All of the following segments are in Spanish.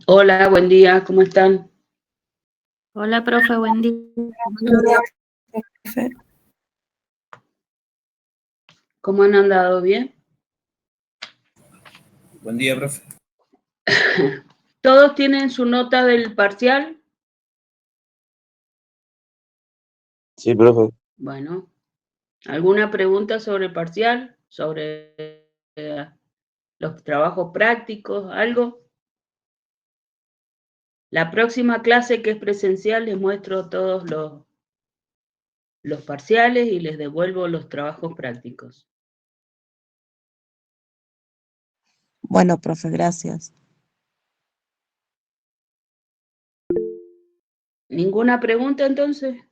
Hola, buen día, ¿cómo están? Hola, profe, buen día. Buen día, profe. ¿Cómo han andado? ¿Bien? Buen día, profe. ¿Todos tienen su nota del parcial? Sí, profe. Bueno, ¿alguna pregunta sobre el parcial? ¿Sobre los trabajos prácticos? ¿Algo? La próxima clase, que es presencial, les muestro todos los parciales y les devuelvo los trabajos prácticos. Bueno, profe, gracias. ¿Ninguna pregunta entonces?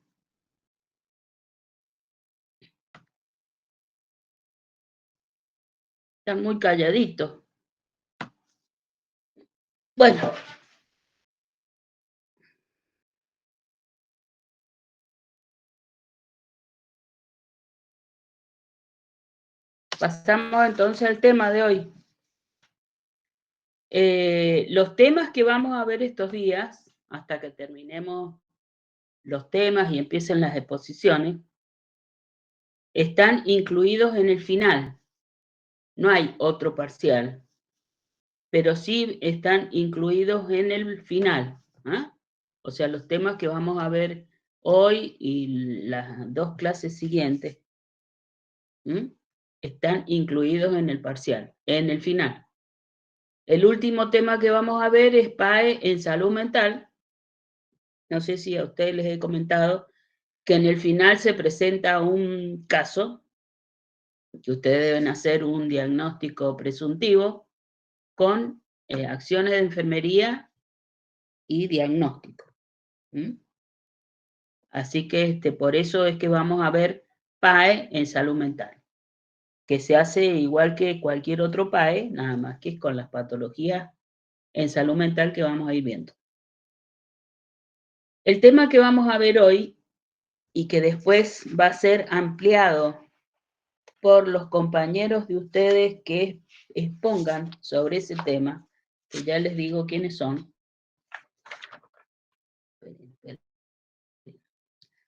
Están muy calladitos. Bueno. Pasamos entonces al tema de hoy. Los temas que vamos a ver estos días, hasta que terminemos los temas y empiecen las exposiciones, están incluidos en el final. No hay otro parcial, pero sí están incluidos en el final. ¿Ah? O sea, los temas que vamos a ver hoy y las dos clases siguientes están incluidos en el parcial, en el final. El último tema que vamos a ver es PAE en salud mental. No sé si a ustedes les he comentado que en el final se presenta un caso, que ustedes deben hacer un diagnóstico presuntivo con acciones de enfermería y diagnóstico. Así que por eso es que vamos a ver PAE en salud mental, que se hace igual que cualquier otro PAE, nada más que con las patologías en salud mental que vamos a ir viendo. El tema que vamos a ver hoy y que después va a ser ampliado por los compañeros de ustedes que expongan sobre ese tema, que ya les digo quiénes son.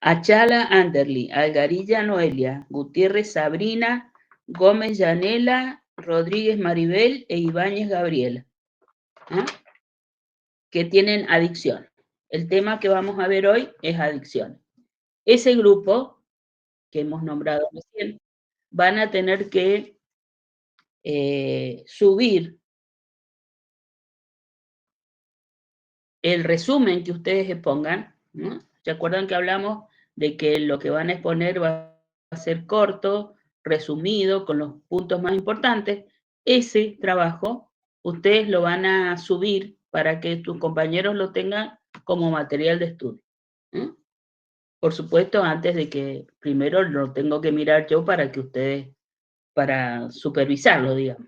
Achala Anderly, Algarilla Noelia, Gutiérrez Sabrina, Gómez Yanela, Rodríguez Maribel e Ibáñez Gabriela, que tienen adicción. El tema que vamos a ver hoy es adicción. Ese grupo que hemos nombrado recién van a tener que subir el resumen que ustedes expongan, ¿no? ¿Se acuerdan que hablamos de que lo que van a exponer va a ser corto, resumido, con los puntos más importantes? Ese trabajo ustedes lo van a subir para que tus compañeros lo tengan como material de estudio. Por supuesto, antes de que primero lo tengo que mirar yo para que ustedes, para supervisarlo, digamos,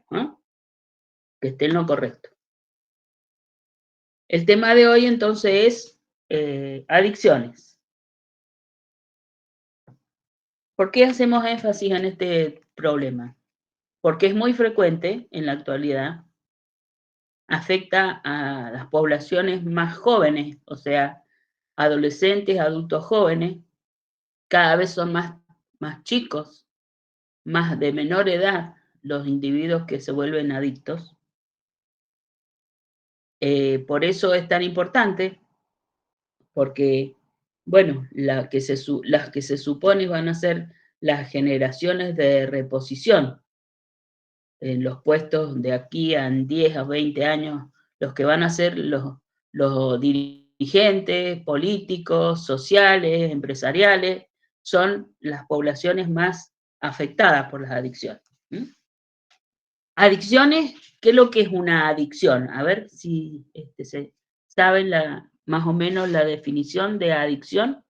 que esté en lo correcto. El tema de hoy entonces es adicciones. ¿Por qué hacemos énfasis en este problema? Porque es muy frecuente en la actualidad, afecta a las poblaciones más jóvenes, o sea, adolescentes, adultos jóvenes, cada vez son más chicos, más de menor edad los individuos que se vuelven adictos. Por eso es tan importante, porque, bueno, las que se supone van a ser las generaciones de reposición en los puestos de aquí a 10 a 20 años, los que van a ser los dirigentes políticos, sociales, empresariales, son las poblaciones más afectadas por las adicciones. Adicciones, ¿qué es lo que es una adicción? A ver si se saben más o menos la definición de adicción.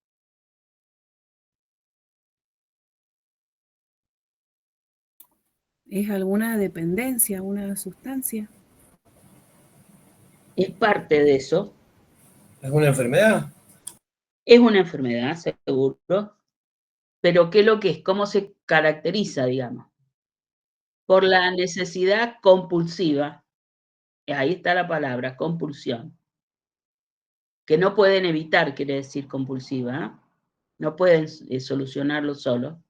¿Es alguna dependencia, una sustancia? Es parte de eso. ¿Es una enfermedad? Es una enfermedad, seguro. Pero ¿qué es lo que es? ¿Cómo se caracteriza, digamos? Por la necesidad compulsiva. Ahí está la palabra, compulsión. que no pueden evitar, quiere decir compulsiva, ¿eh? No pueden solucionarlo solo,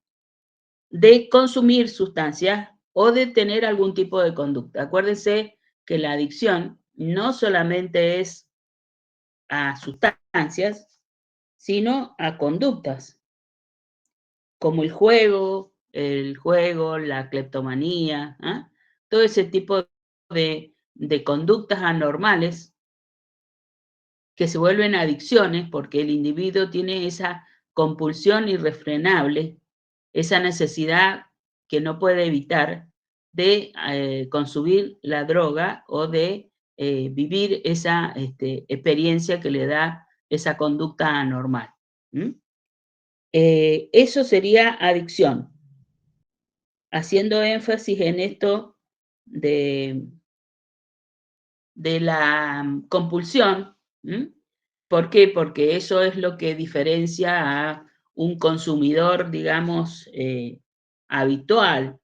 de consumir sustancias o de tener algún tipo de conducta. Acuérdense que la adicción no solamente es a sustancias, sino a conductas, como el juego, la cleptomanía, ¿eh? Todo ese tipo de conductas anormales que se vuelven adicciones porque el individuo tiene esa compulsión irrefrenable, esa necesidad que no puede evitar de consumir la droga o de vivir esa experiencia que le da esa conducta anormal. Eso sería adicción, haciendo énfasis en esto de la compulsión. ¿Por qué? Porque eso es lo que diferencia a un consumidor, digamos, habitual,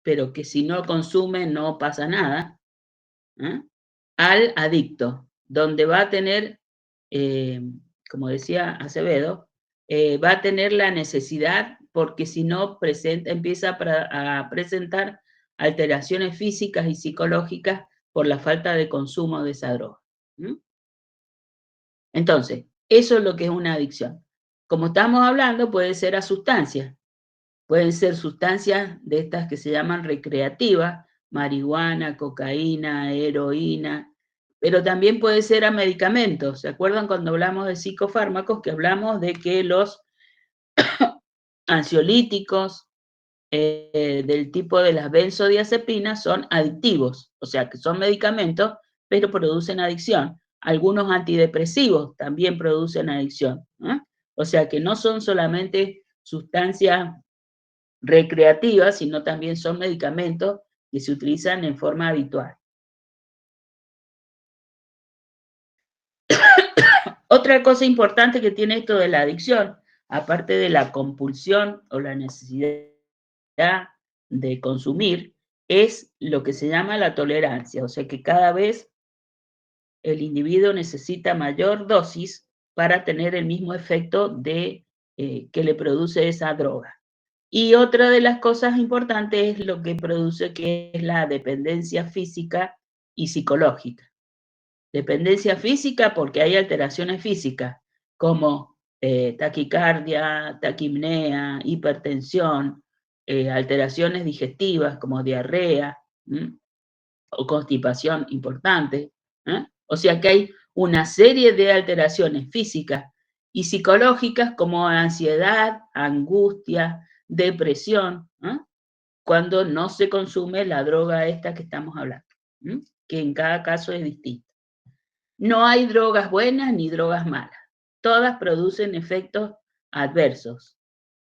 pero que si no consume no pasa nada, al adicto, donde va a tener, como decía Acevedo, va a tener la necesidad, porque si no empieza a presentar alteraciones físicas y psicológicas por la falta de consumo de esa droga. Entonces, eso es lo que es una adicción. Como estamos hablando, puede ser a sustancias. Pueden ser sustancias de estas que se llaman recreativas, marihuana, cocaína, heroína, pero también puede ser a medicamentos. ¿Se acuerdan cuando hablamos de psicofármacos que hablamos de que los ansiolíticos del tipo de las benzodiazepinas son adictivos? O sea, que son medicamentos, pero producen adicción. Algunos antidepresivos también producen adicción, ¿eh? O sea, que no son solamente sustancias recreativas, sino también son medicamentos que se utilizan en forma habitual. Otra cosa importante que tiene esto de la adicción, aparte de la compulsión o la necesidad de consumir, es lo que se llama la tolerancia, o sea que cada vez el individuo necesita mayor dosis para tener el mismo efecto que le produce esa droga. Y otra de las cosas importantes es lo que produce, que es la dependencia física y psicológica. Dependencia física porque hay alteraciones físicas como taquicardia, taquipnea, hipertensión, alteraciones digestivas como diarrea o constipación importante. O sea que hay una serie de alteraciones físicas y psicológicas como ansiedad, angustia, depresión, cuando no se consume la droga esta que estamos hablando, que en cada caso es distinta. No hay drogas buenas ni drogas malas. Todas producen efectos adversos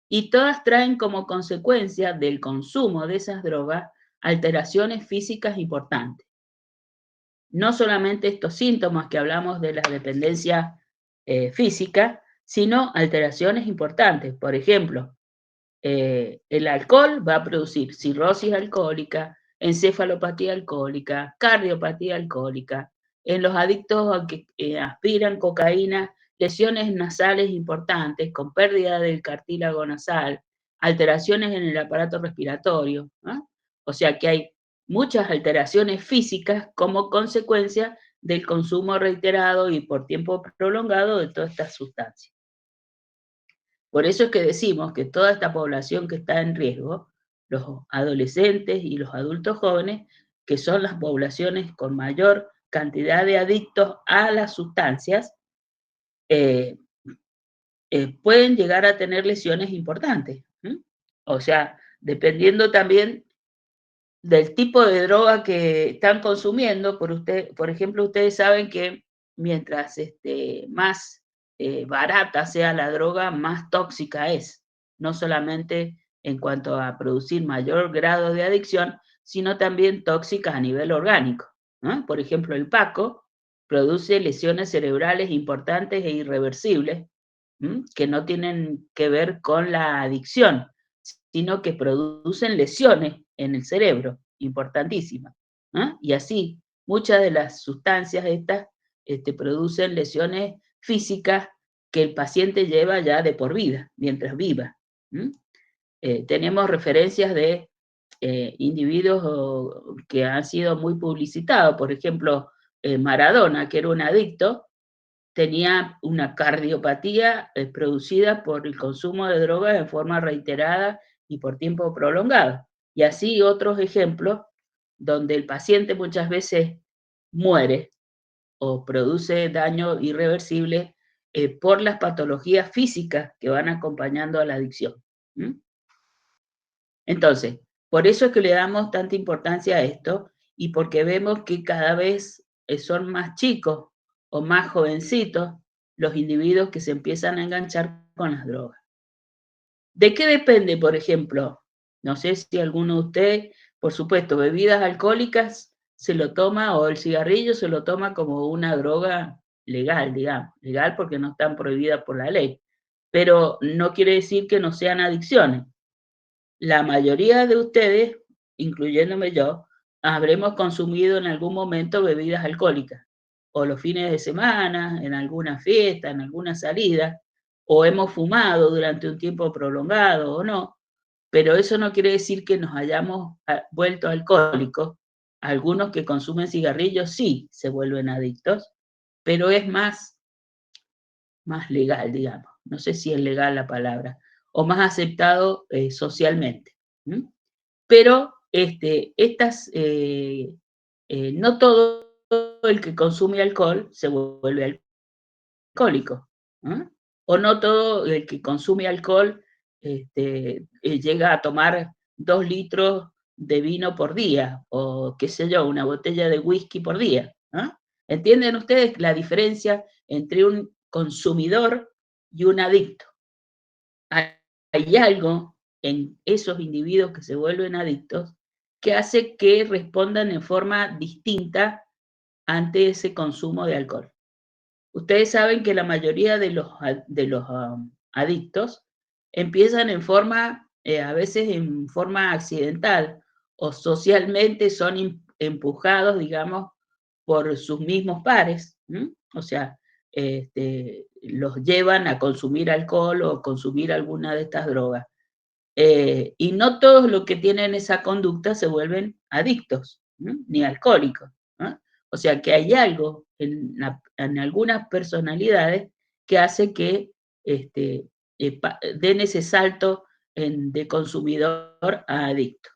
y todas traen como consecuencia del consumo de esas drogas alteraciones físicas importantes. No solamente estos síntomas que hablamos de la dependencia física, sino alteraciones importantes. Por ejemplo, el alcohol va a producir cirrosis alcohólica, encefalopatía alcohólica, cardiopatía alcohólica. En los adictos a que aspiran cocaína, lesiones nasales importantes con pérdida del cartílago nasal, alteraciones en el aparato respiratorio. O sea que hay muchas alteraciones físicas como consecuencia del consumo reiterado y por tiempo prolongado de todas estas sustancias. Por eso es que decimos que toda esta población que está en riesgo, los adolescentes y los adultos jóvenes, que son las poblaciones con mayor cantidad de adictos a las sustancias, pueden llegar a tener lesiones importantes. O sea, dependiendo también del tipo de droga que están consumiendo, por ejemplo, ustedes saben que mientras más barata sea la droga, más tóxica es, no solamente en cuanto a producir mayor grado de adicción, sino también tóxica a nivel orgánico, ¿no? Por ejemplo, el Paco produce lesiones cerebrales importantes e irreversibles, que no tienen que ver con la adicción, sino que producen lesiones en el cerebro, importantísimas. Y así, muchas de las sustancias estas producen lesiones físicas que el paciente lleva ya de por vida, mientras viva. Tenemos referencias de individuos que han sido muy publicitados. Por ejemplo, Maradona, que era un adicto, tenía una cardiopatía producida por el consumo de drogas en forma reiterada y por tiempo prolongado. Y así otros ejemplos donde el paciente muchas veces muere o produce daño irreversible por las patologías físicas que van acompañando a la adicción. Entonces, por eso es que le damos tanta importancia a esto y porque vemos que cada vez son más chicos o más jovencitos los individuos que se empiezan a enganchar con las drogas. ¿De qué depende, por ejemplo? No sé si alguno de ustedes, por supuesto, bebidas alcohólicas se lo toma, o el cigarrillo se lo toma como una droga legal, digamos. Legal porque no están prohibidas por la ley. Pero no quiere decir que no sean adicciones. La mayoría de ustedes, incluyéndome yo, habremos consumido en algún momento bebidas alcohólicas, o los fines de semana, en alguna fiesta, en alguna salida, o hemos fumado durante un tiempo prolongado o no, pero eso no quiere decir que nos hayamos vuelto alcohólicos. Algunos que consumen cigarrillos sí se vuelven adictos, pero es más legal, digamos. No sé si es legal la palabra, o más aceptado socialmente. Pero no todo el que consume alcohol se vuelve alcohólico, o no todo el que consume alcohol llega a tomar 2 litros de vino por día, o qué sé yo, una botella de whisky por día. ¿Entienden ustedes la diferencia entre un consumidor y un adicto? Hay algo en esos individuos que se vuelven adictos que hace que respondan en forma distinta ante ese consumo de alcohol. Ustedes saben que la mayoría de los adictos empiezan en forma, a veces en forma accidental, o socialmente son empujados, digamos, por sus mismos pares, o sea, los llevan a consumir alcohol o consumir alguna de estas drogas. Y no todos los que tienen esa conducta se vuelven adictos, ni alcohólicos. O sea que hay algo en algunas personalidades que hace que den ese salto de consumidor a adicto.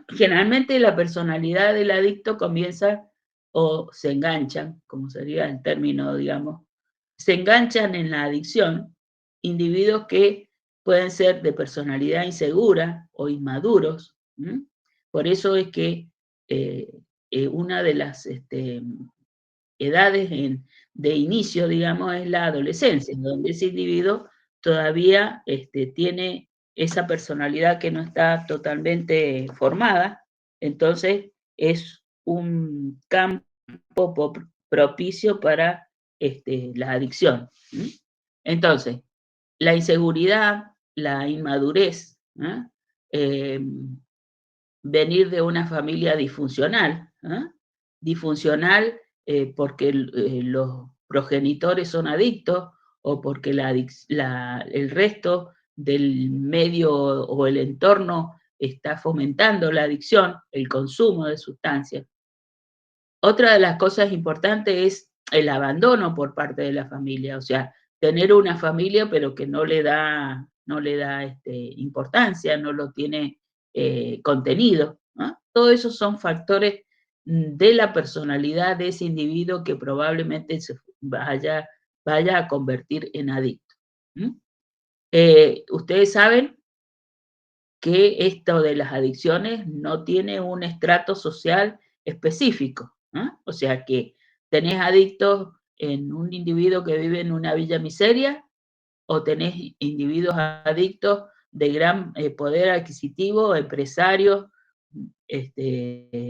Generalmente la personalidad del adicto comienza o se enganchan, como sería el término, digamos, se enganchan en la adicción individuos que pueden ser de personalidad insegura o inmaduros. Por eso es que una de las edades de inicio, digamos, es la adolescencia, donde ese individuo todavía tiene esa personalidad que no está totalmente formada, entonces es un campo propicio para la adicción. Entonces, la inseguridad, la inmadurez, venir de una familia disfuncional, disfuncional porque los progenitores son adictos o porque el resto del medio o el entorno está fomentando la adicción, el consumo de sustancias. Otra de las cosas importantes es el abandono por parte de la familia, o sea, tener una familia pero que no le da importancia, no lo tiene contenido, ¿no? Todo eso son factores de la personalidad de ese individuo que probablemente se vaya a convertir en adicto. Ustedes saben que esto de las adicciones no tiene un estrato social específico, o sea que tenés adictos en un individuo que vive en una villa miseria, o tenés individuos adictos de gran poder adquisitivo, empresarios,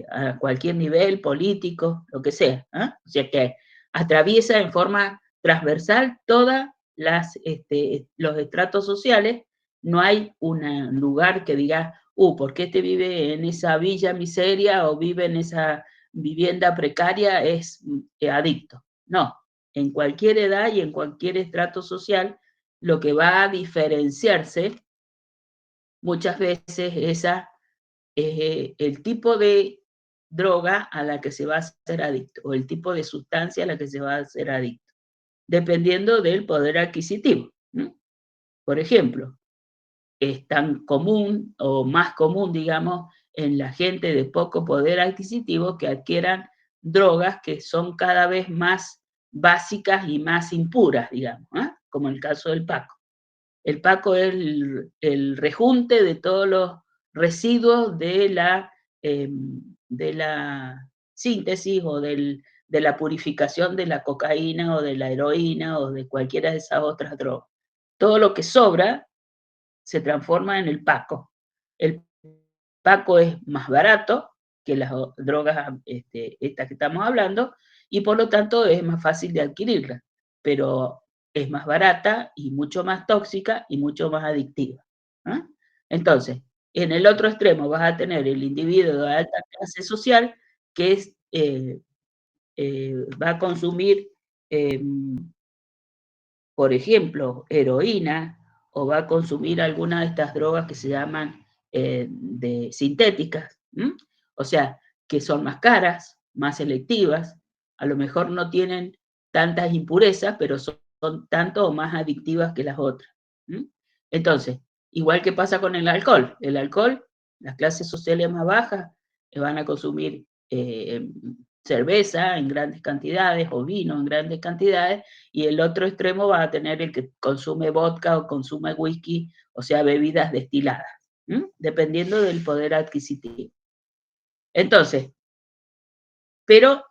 a cualquier nivel, político, lo que sea. O sea que atraviesa en forma transversal todas los estratos sociales. No hay un lugar que diga, ¿por qué este vive en esa villa miseria o vive en esa vivienda precaria es adicto. No, en cualquier edad y en cualquier estrato social, lo que va a diferenciarse muchas veces es el tipo de droga a la que se va a ser adicto, o el tipo de sustancia a la que se va a ser adicto, dependiendo del poder adquisitivo, ¿no? Por ejemplo, es tan común o más común, digamos, en la gente de poco poder adquisitivo que adquieran drogas que son cada vez más básicas y más impuras, digamos, ¿eh? Como el caso del Paco. El Paco es el rejunte de todos los residuos de la síntesis o de la purificación de la cocaína o de la heroína o de cualquiera de esas otras drogas. Todo lo que sobra se transforma en el Paco. El Paco es más barato que las drogas estas que estamos hablando y por lo tanto es más fácil de adquirirla, pero es más barata y mucho más tóxica y mucho más adictiva, ¿eh? Entonces, en el otro extremo vas a tener el individuo de alta clase social que va a consumir, por ejemplo, heroína, o va a consumir alguna de estas drogas que se llaman sintéticas, ¿m? O sea, que son más caras, más selectivas, a lo mejor no tienen tantas impurezas, pero son tanto o más adictivas que las otras, ¿m? Entonces, igual que pasa con el alcohol, las clases sociales más bajas van a consumir cerveza en grandes cantidades o vino en grandes cantidades, y el otro extremo va a tener el que consume vodka o consume whisky, o sea, bebidas destiladas, dependiendo del poder adquisitivo. Entonces, pero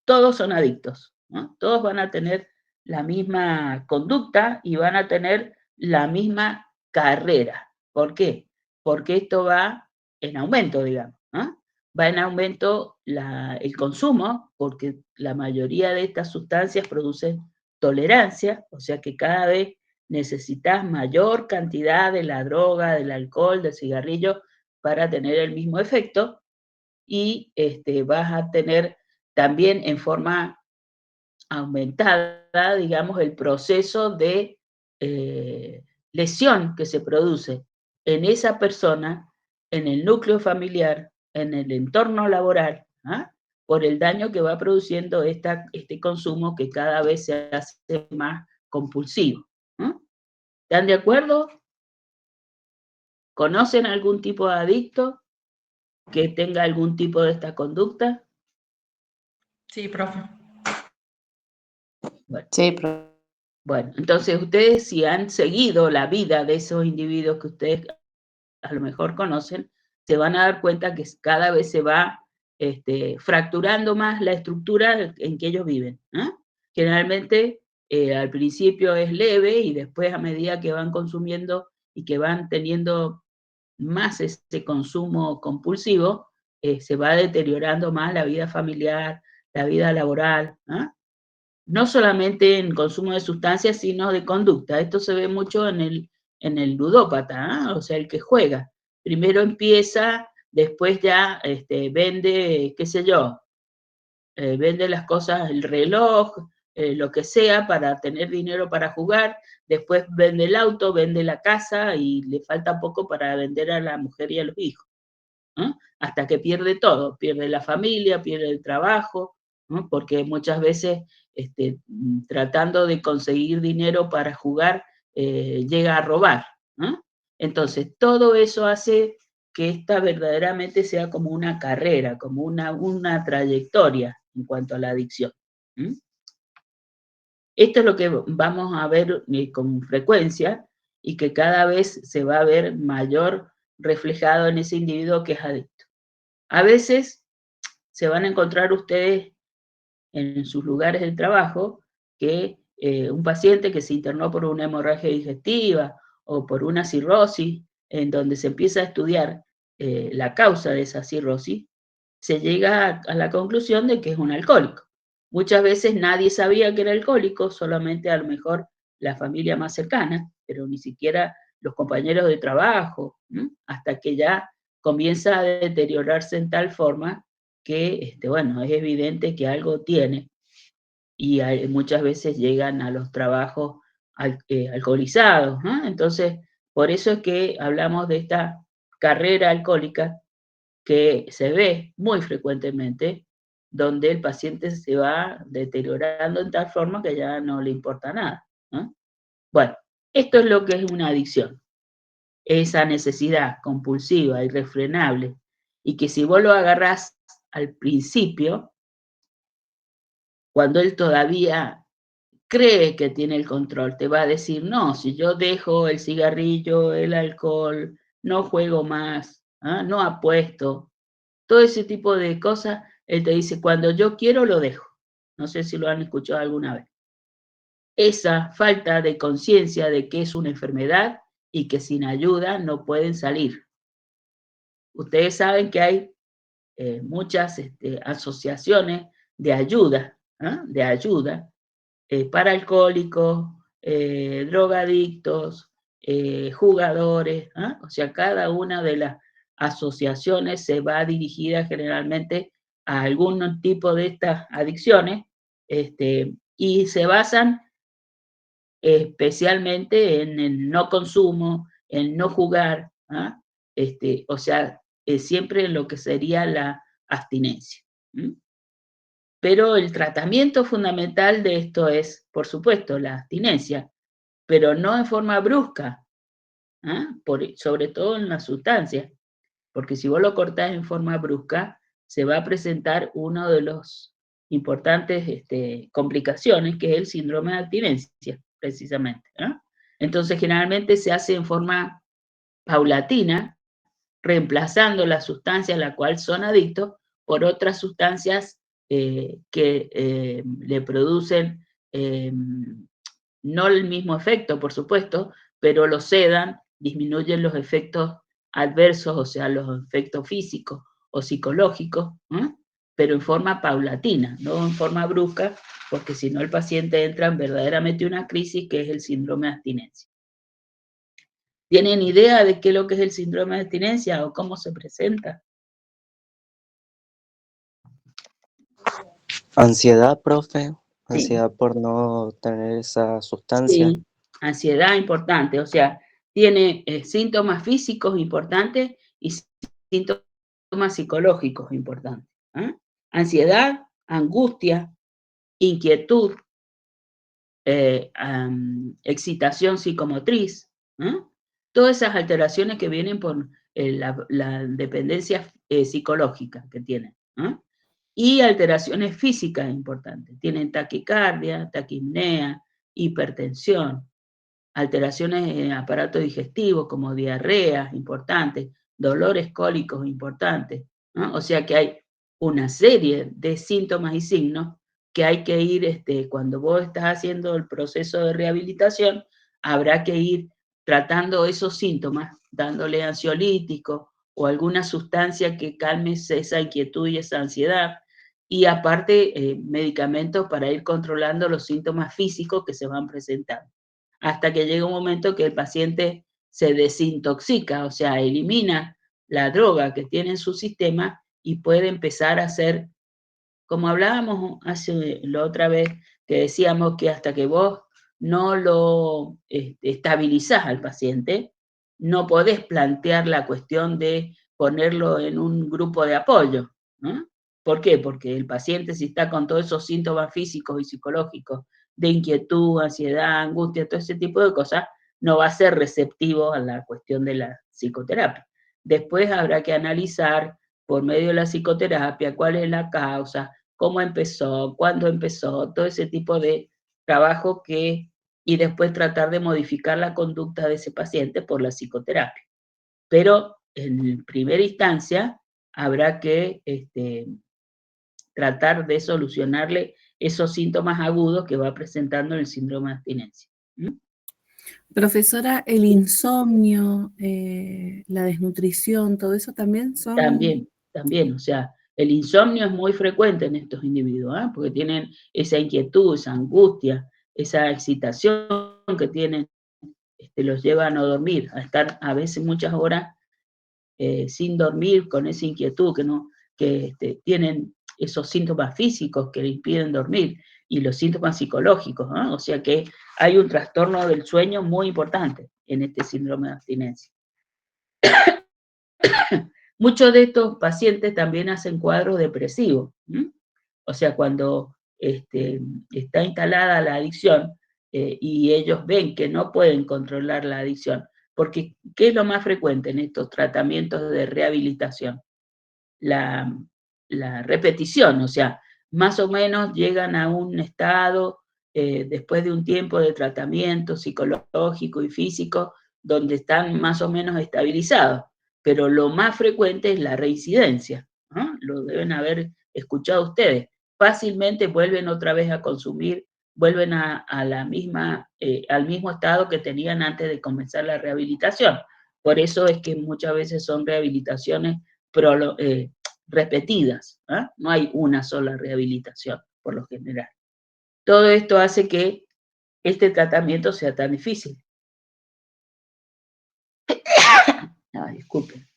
todos son adictos, ¿no? Todos van a tener la misma conducta y van a tener la misma carrera. ¿Por qué? Porque esto va en aumento, digamos, ¿no? Va en aumento el consumo, porque la mayoría de estas sustancias producen tolerancia, o sea que cada vez necesitas mayor cantidad de la droga, del alcohol, del cigarrillo, para tener el mismo efecto, y vas a tener también en forma aumentada, digamos, el proceso de lesión que se produce en esa persona, en el núcleo familiar, en el entorno laboral, ¿ah? Por el daño que va produciendo este consumo que cada vez se hace más compulsivo. ¿Ah? ¿Están de acuerdo? ¿Conocen algún tipo de adicto que tenga algún tipo de esta conducta? Sí, profe. Bueno. Sí, profe. Bueno, entonces ustedes si han seguido la vida de esos individuos que ustedes a lo mejor conocen, se van a dar cuenta que cada vez se va fracturando más la estructura en que ellos viven, ¿eh? Generalmente al principio es leve y después a medida que van consumiendo y que van teniendo más ese consumo compulsivo, se va deteriorando más la vida familiar, la vida laboral, ¿eh? No solamente en consumo de sustancias, sino de conducta. Esto se ve mucho en el ludópata, ¿eh? O sea, el que juega. Primero empieza, después ya vende, qué sé yo, vende las cosas, el reloj, lo que sea, para tener dinero para jugar, después vende el auto, vende la casa y le falta poco para vender a la mujer y a los hijos, ¿no? Hasta que pierde todo, pierde la familia, pierde el trabajo, ¿no? Porque muchas veces tratando de conseguir dinero para jugar, llega a robar, ¿no? Entonces, todo eso hace que esta verdaderamente sea como una carrera, como una trayectoria en cuanto a la adicción. ¿Mm? Esto es lo que vamos a ver con frecuencia y que cada vez se va a ver mayor reflejado en ese individuo que es adicto. A veces se van a encontrar ustedes en sus lugares de trabajo que un paciente que se internó por una hemorragia digestiva o por una cirrosis, en donde se empieza a estudiar la causa de esa cirrosis, se llega a la conclusión de que es un alcohólico. Muchas veces nadie sabía que era alcohólico, solamente a lo mejor la familia más cercana, pero ni siquiera los compañeros de trabajo, ¿no? Hasta que ya comienza a deteriorarse en tal forma que, bueno, es evidente que algo tiene y muchas veces llegan a los trabajos alcoholizados, ¿no? Entonces, por eso es que hablamos de esta carrera alcohólica que se ve muy frecuentemente, donde el paciente se va deteriorando en tal forma que ya no le importa nada, ¿no? Bueno, esto es lo que es una adicción, esa necesidad compulsiva, irrefrenable, y que si vos lo agarrás al principio, cuando él todavía cree que tiene el control, te va a decir, no, si yo dejo el cigarrillo, el alcohol, no juego más, ¿ah? No apuesto, todo ese tipo de cosas, él te dice, cuando yo quiero lo dejo. No sé si lo han escuchado alguna vez. Esa falta de conciencia de que es una enfermedad y que sin ayuda no pueden salir. Ustedes saben que hay muchas asociaciones de ayuda, ¿ah? De ayuda para alcohólicos, drogadictos, jugadores, ¿ah? O sea, cada una de las asociaciones se va dirigida generalmente a algún tipo de estas adicciones, y se basan especialmente en el no consumo, en no jugar, ¿ah? O sea, siempre en lo que sería la abstinencia. ¿Mm? Pero el tratamiento fundamental de esto es, por supuesto, la abstinencia, pero no en forma brusca, ¿ah? Sobre todo en las sustancias, porque si vos lo cortás en forma brusca, se va a presentar uno de los importantes complicaciones, que es el síndrome de abstinencia, precisamente, ¿ah? Entonces, generalmente se hace en forma paulatina, reemplazando las sustancias a las cuales son adictos por otras sustancias que le producen no el mismo efecto, por supuesto, pero lo sedan, disminuyen los efectos adversos, o sea, los efectos físicos o psicológicos, ¿eh? Pero en forma paulatina, no en forma brusca, porque si no el paciente entra en verdaderamente una crisis que es el síndrome de abstinencia. ¿Tienen idea de qué es lo que es el síndrome de abstinencia o cómo se presenta? Ansiedad, profe. Sí. Ansiedad por no tener esa sustancia. Sí, ansiedad importante, o sea, tiene síntomas físicos importantes y síntomas psicológicos importantes. ¿Ah? Ansiedad, angustia, inquietud, excitación psicomotriz, ¿ah? Todas esas alteraciones que vienen por la dependencia psicológica que tienen. ¿Ah? Y alteraciones físicas importantes. Tienen taquicardia, taquipnea, hipertensión, alteraciones en el aparato digestivo como diarreas importantes, dolores cólicos importantes, ¿no? O sea que hay una serie de síntomas y signos que hay que ir, cuando vos estás haciendo el proceso de rehabilitación, habrá que ir tratando esos síntomas, dándole ansiolítico o alguna sustancia que calme esa inquietud y esa ansiedad, y aparte medicamentos para ir controlando los síntomas físicos que se van presentando, hasta que llega un momento que el paciente se desintoxica, o sea, elimina la droga que tiene en su sistema y puede empezar a hacer, como hablábamos hace la otra vez, que decíamos que hasta que vos no lo estabilizás al paciente, no podés plantear la cuestión de ponerlo en un grupo de apoyo, ¿no? ¿Por qué? Porque el paciente, si está con todos esos síntomas físicos y psicológicos de inquietud, ansiedad, angustia, todo ese tipo de cosas, no va a ser receptivo a la cuestión de la psicoterapia. Después habrá que analizar por medio de la psicoterapia cuál es la causa, cómo empezó, cuándo empezó, todo ese tipo de trabajo y después tratar de modificar la conducta de ese paciente por la psicoterapia. Pero en primera instancia habrá que tratar de solucionarle esos síntomas agudos que va presentando el síndrome de abstinencia. ¿Mm? Profesora, el insomnio, la desnutrición, todo eso también son... También, o sea, el insomnio es muy frecuente en estos individuos, ¿eh? Porque tienen esa inquietud, esa angustia, esa excitación que tienen, los lleva a no dormir, a estar a veces muchas horas sin dormir, con esa inquietud, que no, que tienen esos síntomas físicos que le impiden dormir y los síntomas psicológicos, ¿no? O sea que hay un trastorno del sueño muy importante en este síndrome de abstinencia. Muchos de estos pacientes también hacen cuadros depresivos, ¿m? O sea, cuando está instalada la adicción y ellos ven que no pueden controlar la adicción, porque ¿qué es lo más frecuente en estos tratamientos de rehabilitación? La repetición, o sea, más o menos llegan a un estado después de un tiempo de tratamiento psicológico y físico donde están más o menos estabilizados, pero lo más frecuente es la reincidencia, ¿no? Lo deben haber escuchado ustedes. Fácilmente vuelven otra vez a consumir, vuelven a la misma, al mismo estado que tenían antes de comenzar la rehabilitación. Por eso es que muchas veces son rehabilitaciones repetidas, ¿eh? No hay una sola rehabilitación, por lo general. Todo esto hace que este tratamiento sea tan difícil. Disculpen.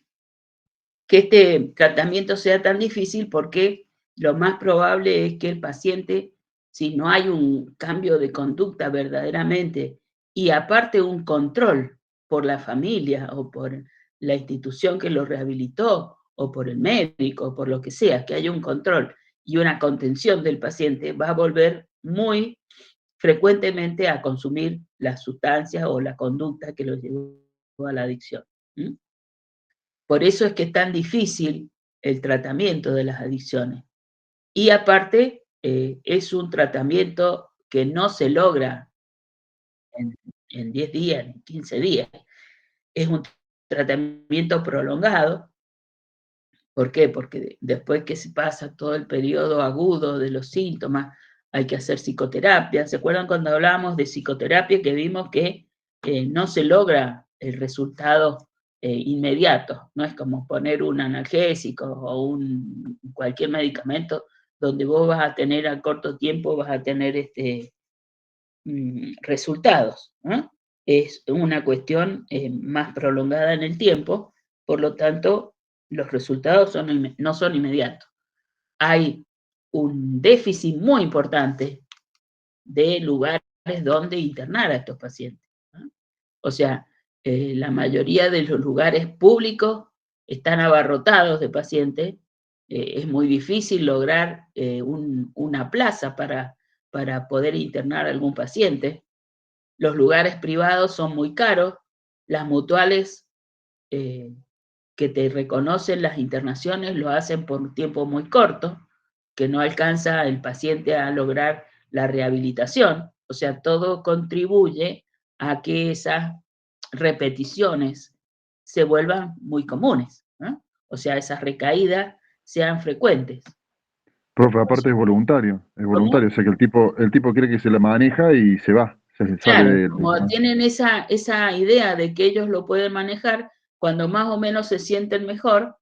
Que este tratamiento sea tan difícil porque lo más probable es que el paciente, si no hay un cambio de conducta verdaderamente y aparte un control por la familia o por la institución que lo rehabilitó o por el médico o por lo que sea, que haya un control y una contención del paciente, va a volver muy frecuentemente a consumir las sustancias o la conducta que lo llevó a la adicción. ¿Mm? Por eso es que es tan difícil el tratamiento de las adicciones. Y aparte, es un tratamiento que no se logra en 10 días, en 15 días. Es un tratamiento prolongado. ¿Por qué? Porque después que se pasa todo el periodo agudo de los síntomas, hay que hacer psicoterapia. ¿Se acuerdan cuando hablábamos de psicoterapia que vimos que no se logra el resultado inmediato? No es como poner un analgésico o cualquier medicamento donde vos vas a tener a corto tiempo, vas a tener resultados, ¿no? Es una cuestión más prolongada en el tiempo, por lo tanto, los resultados no son inmediatos. Hay un déficit muy importante de lugares donde internar a estos pacientes, ¿no? O sea, la mayoría de los lugares públicos están abarrotados de pacientes. Es muy difícil lograr una plaza para poder internar a algún paciente. Los lugares privados son muy caros. Las mutuales que te reconocen las internaciones lo hacen por un tiempo muy corto, que no alcanza el paciente a lograr la rehabilitación. O sea, todo contribuye a que esas repeticiones se vuelvan muy comunes, ¿no? O sea, esas recaídas sean frecuentes. Profe, aparte es voluntario, o sea que el tipo cree que se la maneja y se va, se sale Claro, como tienen esa idea de que ellos lo pueden manejar, cuando más o menos se sienten mejor,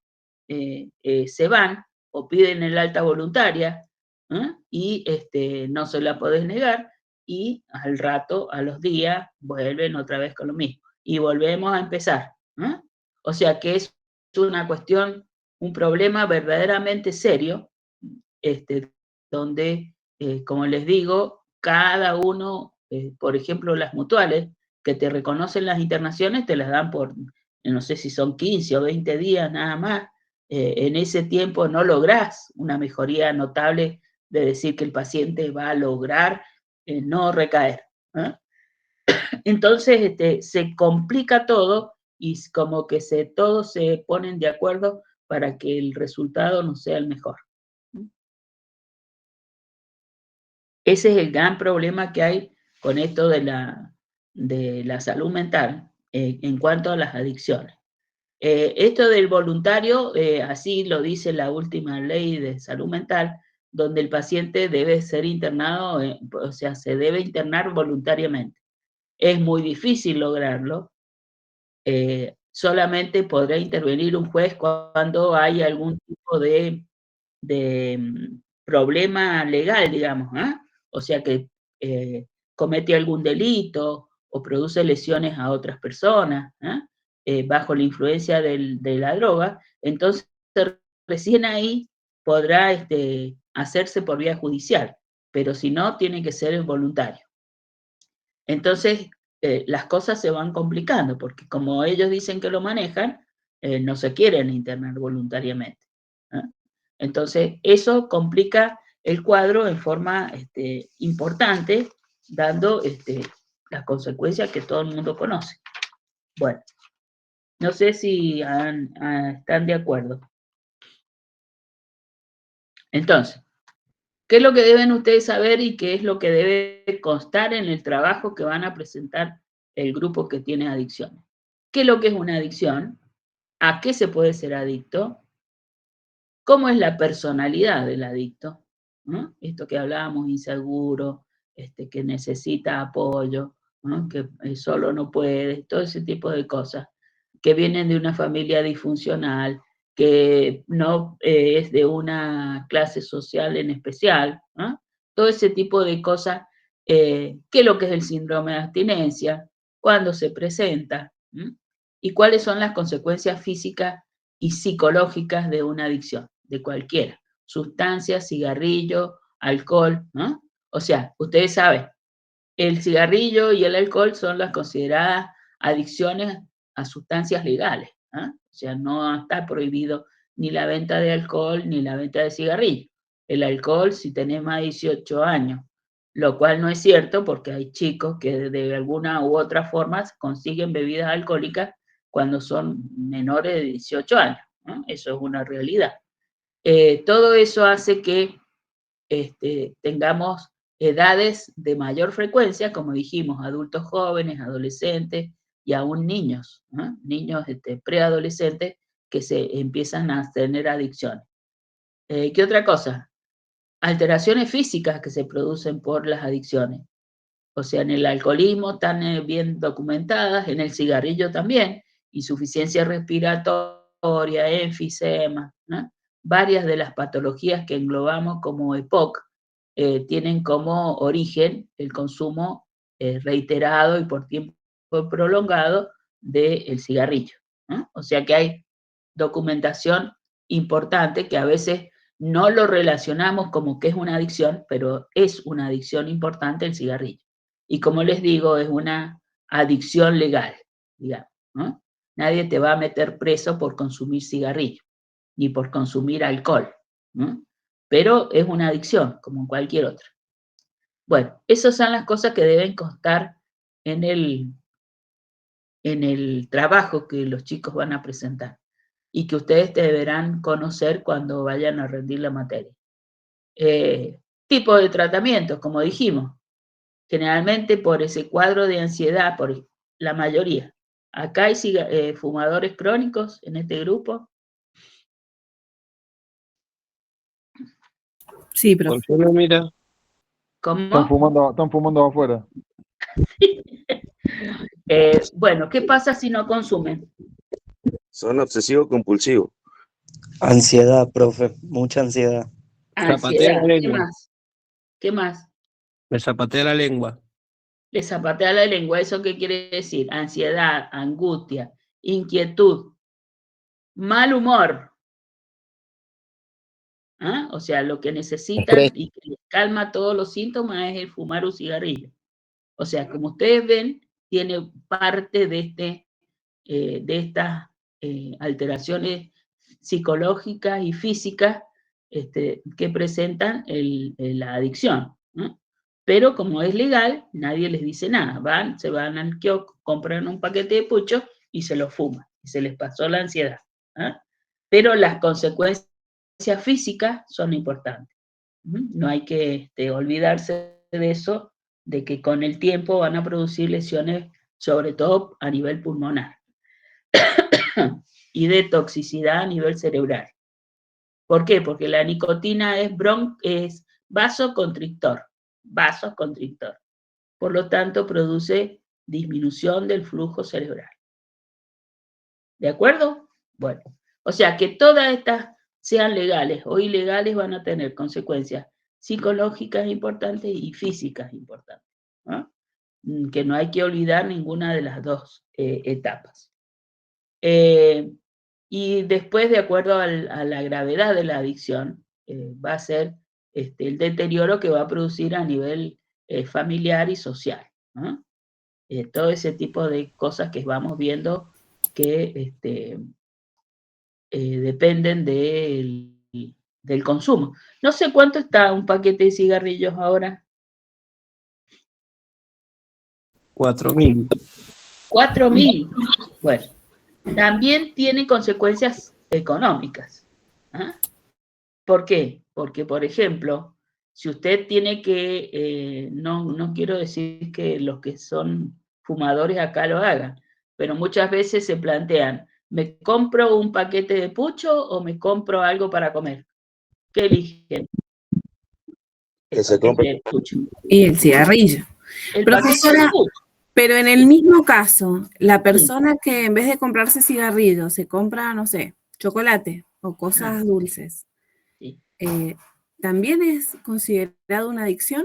se van o piden el alta voluntaria, ¿eh? Y no se la podés negar, y al rato, a los días, vuelven otra vez con lo mismo. Y volvemos a empezar, ¿eh? O sea que es una cuestión, un problema verdaderamente serio, donde, como les digo, cada uno, por ejemplo, las mutuales, que te reconocen las internaciones, te las dan por, no sé si son 15 o 20 días nada más. En ese tiempo no lográs una mejoría notable de decir que el paciente va a lograr no recaer, ¿eh? Entonces se complica todo y como que todos se ponen de acuerdo para que el resultado no sea el mejor. Ese es el gran problema que hay con esto de la salud mental en cuanto a las adicciones. Esto del voluntario, así lo dice la última ley de salud mental, donde el paciente debe ser internado, o sea, se debe internar voluntariamente. Es muy difícil lograrlo. Solamente podrá intervenir un juez cuando hay algún tipo de problema legal, digamos, ¿eh? O sea que comete algún delito o produce lesiones a otras personas, bajo la influencia de la droga, entonces recién ahí podrá hacerse por vía judicial, pero si no, tiene que ser voluntario. Entonces, las cosas se van complicando, porque como ellos dicen que lo manejan, no se quieren internar voluntariamente. Entonces, eso complica el cuadro en forma importante, dando las consecuencias que todo el mundo conoce. Bueno, no sé si están de acuerdo. Entonces, ¿qué es lo que deben ustedes saber y qué es lo que debe constar en el trabajo que van a presentar el grupo que tiene adicciones? ¿Qué es lo que es una adicción? ¿A qué se puede ser adicto? ¿Cómo es la personalidad del adicto? ¿No? Esto que hablábamos, inseguro, que necesita apoyo, ¿no? Que solo no puede, todo ese tipo de cosas, que vienen de una familia disfuncional, que no es de una clase social en especial, ¿no? Todo ese tipo de cosas, ¿qué es lo que es el síndrome de abstinencia? ¿Cuándo se presenta? ¿Mm? ¿Y cuáles son las consecuencias físicas y psicológicas de una adicción? De cualquiera, sustancias, cigarrillo, alcohol, ¿no? O sea, ustedes saben, el cigarrillo y el alcohol son las consideradas adicciones a sustancias legales, ¿eh? O sea, no está prohibido ni la venta de alcohol ni la venta de cigarrillo. El alcohol si tenés más de 18 años, lo cual no es cierto porque hay chicos que de alguna u otra forma consiguen bebidas alcohólicas cuando son menores de 18 años, ¿no? Eso es una realidad. Todo eso hace que tengamos edades de mayor frecuencia, como dijimos, adultos jóvenes, adolescentes y aún niños, ¿no? Niños preadolescentes que se empiezan a tener adicciones. ¿Qué otra cosa? Alteraciones físicas que se producen por las adicciones. O sea, en el alcoholismo están bien documentadas, en el cigarrillo también, insuficiencia respiratoria, enfisema, ¿no? Varias de las patologías que englobamos como EPOC tienen como origen el consumo reiterado y por tiempo prolongado del cigarrillo, ¿no? O sea que hay documentación importante que a veces no lo relacionamos como que es una adicción, pero es una adicción importante el cigarrillo. Y como les digo, es una adicción legal, digamos, ¿no? Nadie te va a meter preso por consumir cigarrillo, ni por consumir alcohol, ¿no? Pero es una adicción, como cualquier otra. Bueno, esas son las cosas que deben constar en el trabajo que los chicos van a presentar y que ustedes deberán conocer cuando vayan a rendir la materia. Tipo de tratamientos, como dijimos, generalmente por ese cuadro de ansiedad, por la mayoría. Acá hay fumadores crónicos en este grupo. Sí, profe. Consuelo, mira, ¿Cómo? Están fumando afuera. Bueno, ¿qué pasa si no consumen? Son obsesivos compulsivos. ansiedad, profe, mucha ansiedad. Ansiedad. Zapatea la ¿Qué lengua. más? ¿Qué más? Me zapatea la lengua. Le zapatea la lengua. ¿Eso qué quiere decir? Ansiedad, angustia, inquietud, mal humor. ¿Ah? O sea, lo que necesitan y que les calma todos los síntomas es el fumar un cigarrillo. O sea, como ustedes ven, tiene parte de estas alteraciones psicológicas y físicas que presentan la adicción, ¿no? Pero como es legal, nadie les dice nada. Se van al kiosco, compran un paquete de puchos y se lo fuman. Y se les pasó la ansiedad, ¿eh? Pero las consecuencias físicas son importantes. No hay que olvidarse de eso, de que con el tiempo van a producir lesiones, sobre todo a nivel pulmonar, y de toxicidad a nivel cerebral. ¿Por qué? Porque la nicotina es vasoconstrictor. Por lo tanto, produce disminución del flujo cerebral. ¿De acuerdo? Bueno, o sea que todas estas, sean legales o ilegales, van a tener consecuencias psicológicas importantes y físicas importantes, ¿no? Que no hay que olvidar ninguna de las dos etapas. Y después, de acuerdo a la gravedad de la adicción, va a ser el deterioro que va a producir a nivel familiar y social, ¿no? Todo ese tipo de cosas que vamos viendo que dependen del consumo. No sé cuánto está un paquete de cigarrillos ahora. 4.000. 4.000. Bueno, también tiene consecuencias económicas. ¿Ah? ¿Por qué? Porque, por ejemplo, si usted tiene que, no quiero decir que los que son fumadores acá lo hagan, pero muchas veces se plantean, ¿me compro un paquete de pucho o me compro algo para comer? ¿Qué eligen? Que se compre. El pucho. Y el cigarrillo. El Profesora, paquete de pucho. pero en el mismo caso, la persona que en vez de comprarse cigarrillos se compra, no sé, chocolate o cosas dulces, Sí. ¿también es considerado una adicción?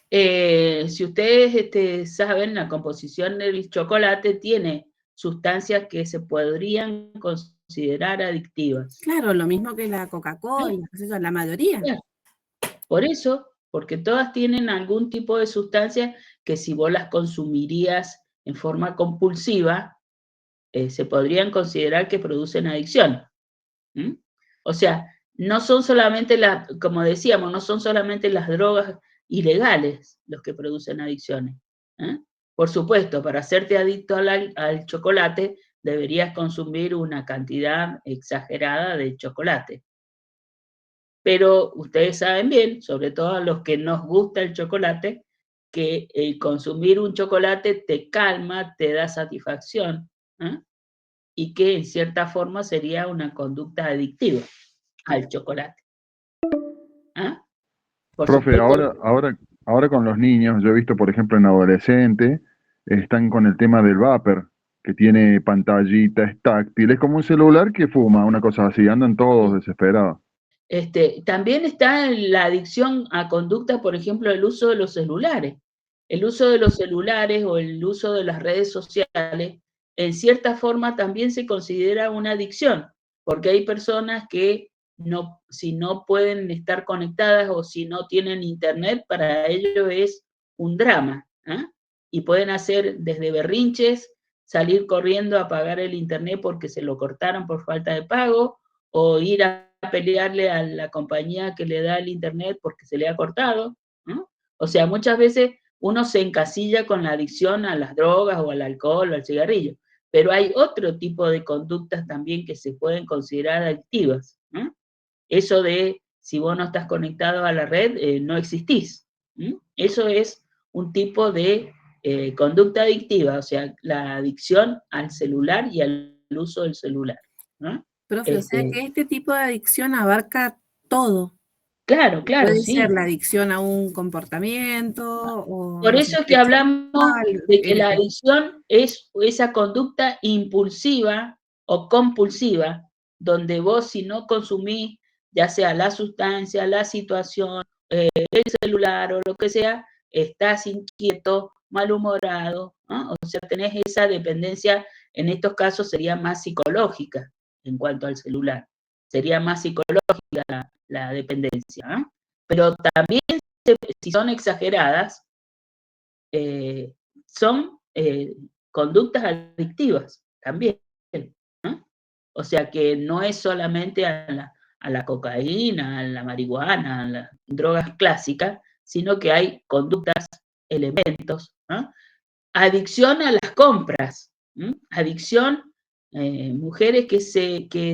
Si ustedes saben, la composición del chocolate tiene sustancias que se podrían considerar adictivas. Claro, lo mismo que la Coca-Cola, la mayoría. Claro. Por eso, porque todas tienen algún tipo de sustancia que si vos las consumirías en forma compulsiva, se podrían considerar que producen adicción. ¿Mm? O sea, no son solamente como decíamos, no son solamente las drogas ilegales los que producen adicciones. ¿Eh? Por supuesto, para hacerte adicto al chocolate, deberías consumir una cantidad exagerada de chocolate. Pero ustedes saben bien, sobre todo a los que nos gusta el chocolate, que el consumir un chocolate te calma, te da satisfacción, ¿eh? Y que en cierta forma sería una conducta adictiva al chocolate. ¿Ah? Por Profe, supuesto. ahora con los niños, yo he visto, por ejemplo, en adolescentes, están con el tema del vapor, que tiene pantallita, es táctil, es como un celular que fuma, una cosa así, andan todos desesperados. También está la adicción a conductas, por ejemplo, el uso de los celulares. El uso de los celulares o el uso de las redes sociales, en cierta forma también se considera una adicción, porque hay personas que si no pueden estar conectadas o si no tienen internet, para ellos es un drama, ¿eh? Y pueden hacer desde berrinches, salir corriendo a apagar el internet porque se lo cortaron por falta de pago, o ir a pelearle a la compañía que le da el internet porque se le ha cortado, ¿no? O sea, muchas veces uno se encasilla con la adicción a las drogas o al alcohol o al cigarrillo, pero hay otro tipo de conductas también que se pueden considerar adictivas, ¿no? Eso de si vos no estás conectado a la red, no existís. Eso es un tipo de conducta adictiva, o sea, la adicción al celular y al uso del celular, ¿no? Profe, o sea que este tipo de adicción abarca todo. Claro, Puede sí. ser la adicción a un comportamiento o Por no eso sé, es que hablamos de que la el- adicción es esa conducta impulsiva o compulsiva, donde vos si no consumís, ya sea la sustancia, la situación, el celular o lo que sea, estás inquieto, malhumorado, ¿no? O sea, tenés esa dependencia, en estos casos sería más psicológica en cuanto al celular, sería más psicológica la dependencia, ¿no? Pero también si son exageradas, son conductas adictivas también, ¿no? O sea que no es solamente a la cocaína, a la marihuana, a las drogas clásicas, sino que hay conductas, elementos, ¿no? Adicción a las compras, ¿no? Adicción, mujeres que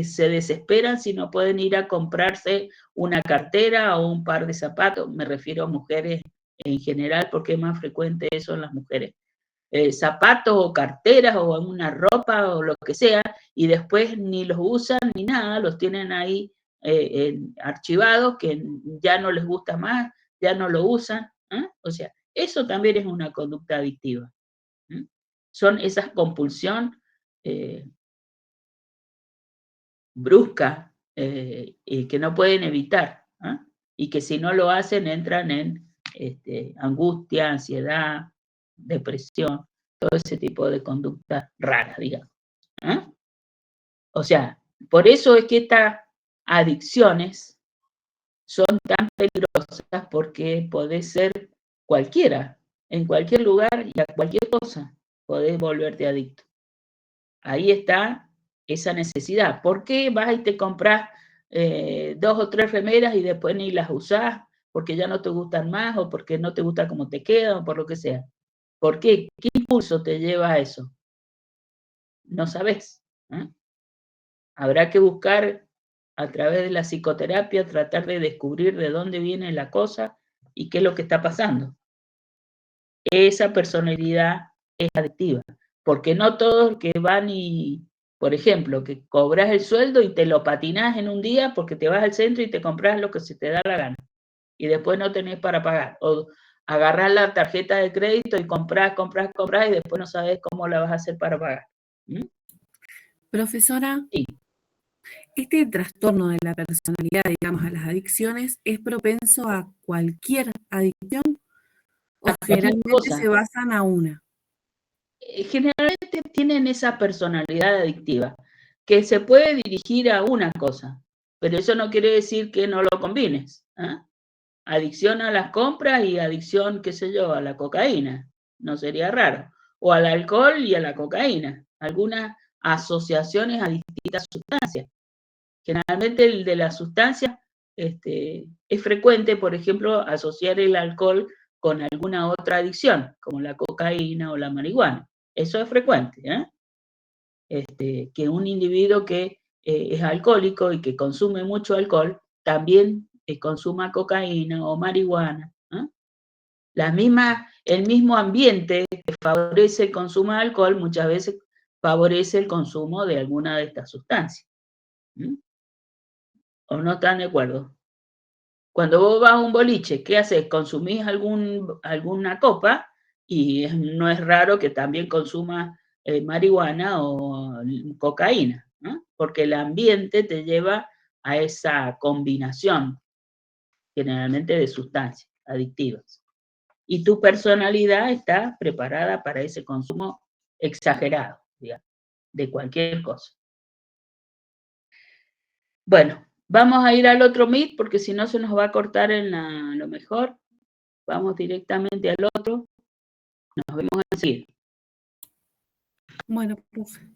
se desesperan si no pueden ir a comprarse una cartera o un par de zapatos, me refiero a mujeres en general, porque es más frecuente eso en las mujeres. Zapatos o carteras o una ropa o lo que sea, y después ni los usan ni nada, los tienen ahí archivados, que ya no les gusta más, ya no lo usan, ¿eh? O sea, eso también es una conducta adictiva. ¿Eh? Son esas compulsión brusca y que no pueden evitar, ¿eh? Y que si no lo hacen entran en angustia, ansiedad, depresión, todo ese tipo de conductas raras, digamos. ¿Eh? O sea, Por eso es que estas adicciones son tan peligrosas, porque podés ser cualquiera, en cualquier lugar y a cualquier cosa podés volverte adicto. Ahí está esa necesidad. ¿Por qué vas y te compras 2 o 3 remeras y después ni las usás porque ya no te gustan más o porque no te gusta cómo te quedan o por lo que sea? ¿Por qué? ¿Qué impulso te lleva a eso? No sabés. Habrá que buscar a través de la psicoterapia, tratar de descubrir de dónde viene la cosa y qué es lo que está pasando. Esa personalidad es adictiva, porque no todos que van y, por ejemplo, que cobras el sueldo y te lo patinás en un día porque te vas al centro y te compras lo que se te da la gana y después no tenés para pagar, o agarrás la tarjeta de crédito y compras y después no sabes cómo la vas a hacer para pagar. Profesora, Sí. este trastorno de la personalidad, digamos, a las adicciones, ¿es propenso a cualquier adicción o generalmente se basan a una? Generalmente tienen esa personalidad adictiva, que se puede dirigir a una cosa, pero eso no quiere decir que no lo combines. Adicción a las compras y adicción, qué sé yo, a la cocaína, no sería raro, o al alcohol y a la cocaína, algunas asociaciones a distintas sustancias. Generalmente el de la sustancia es frecuente, por ejemplo, asociar el alcohol con alguna otra adicción, como la cocaína o la marihuana. Eso es frecuente, que un individuo que es alcohólico y que consume mucho alcohol, también consuma cocaína o marihuana. El mismo ambiente que favorece el consumo de alcohol muchas veces favorece el consumo de alguna de estas sustancias. ¿O no están de acuerdo? Cuando vos vas a un boliche, ¿qué haces? Consumís alguna copa y no es raro que también consumas marihuana o cocaína, ¿no? Porque el ambiente te lleva a esa combinación, generalmente de sustancias adictivas. Y tu personalidad está preparada para ese consumo exagerado, digamos, de cualquier cosa. Bueno, vamos a ir al otro Meet porque si no se nos va a cortar en lo mejor. Vamos directamente al otro. Nos vemos enseguida. Bueno, profe.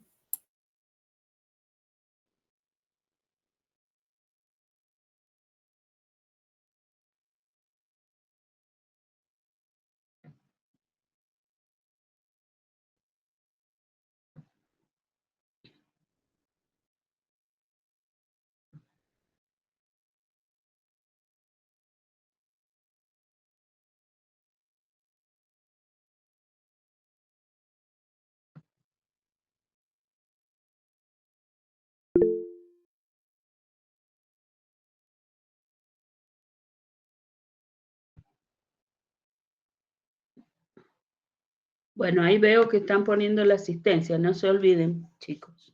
Bueno, ahí veo que están poniendo la asistencia. No se olviden, chicos.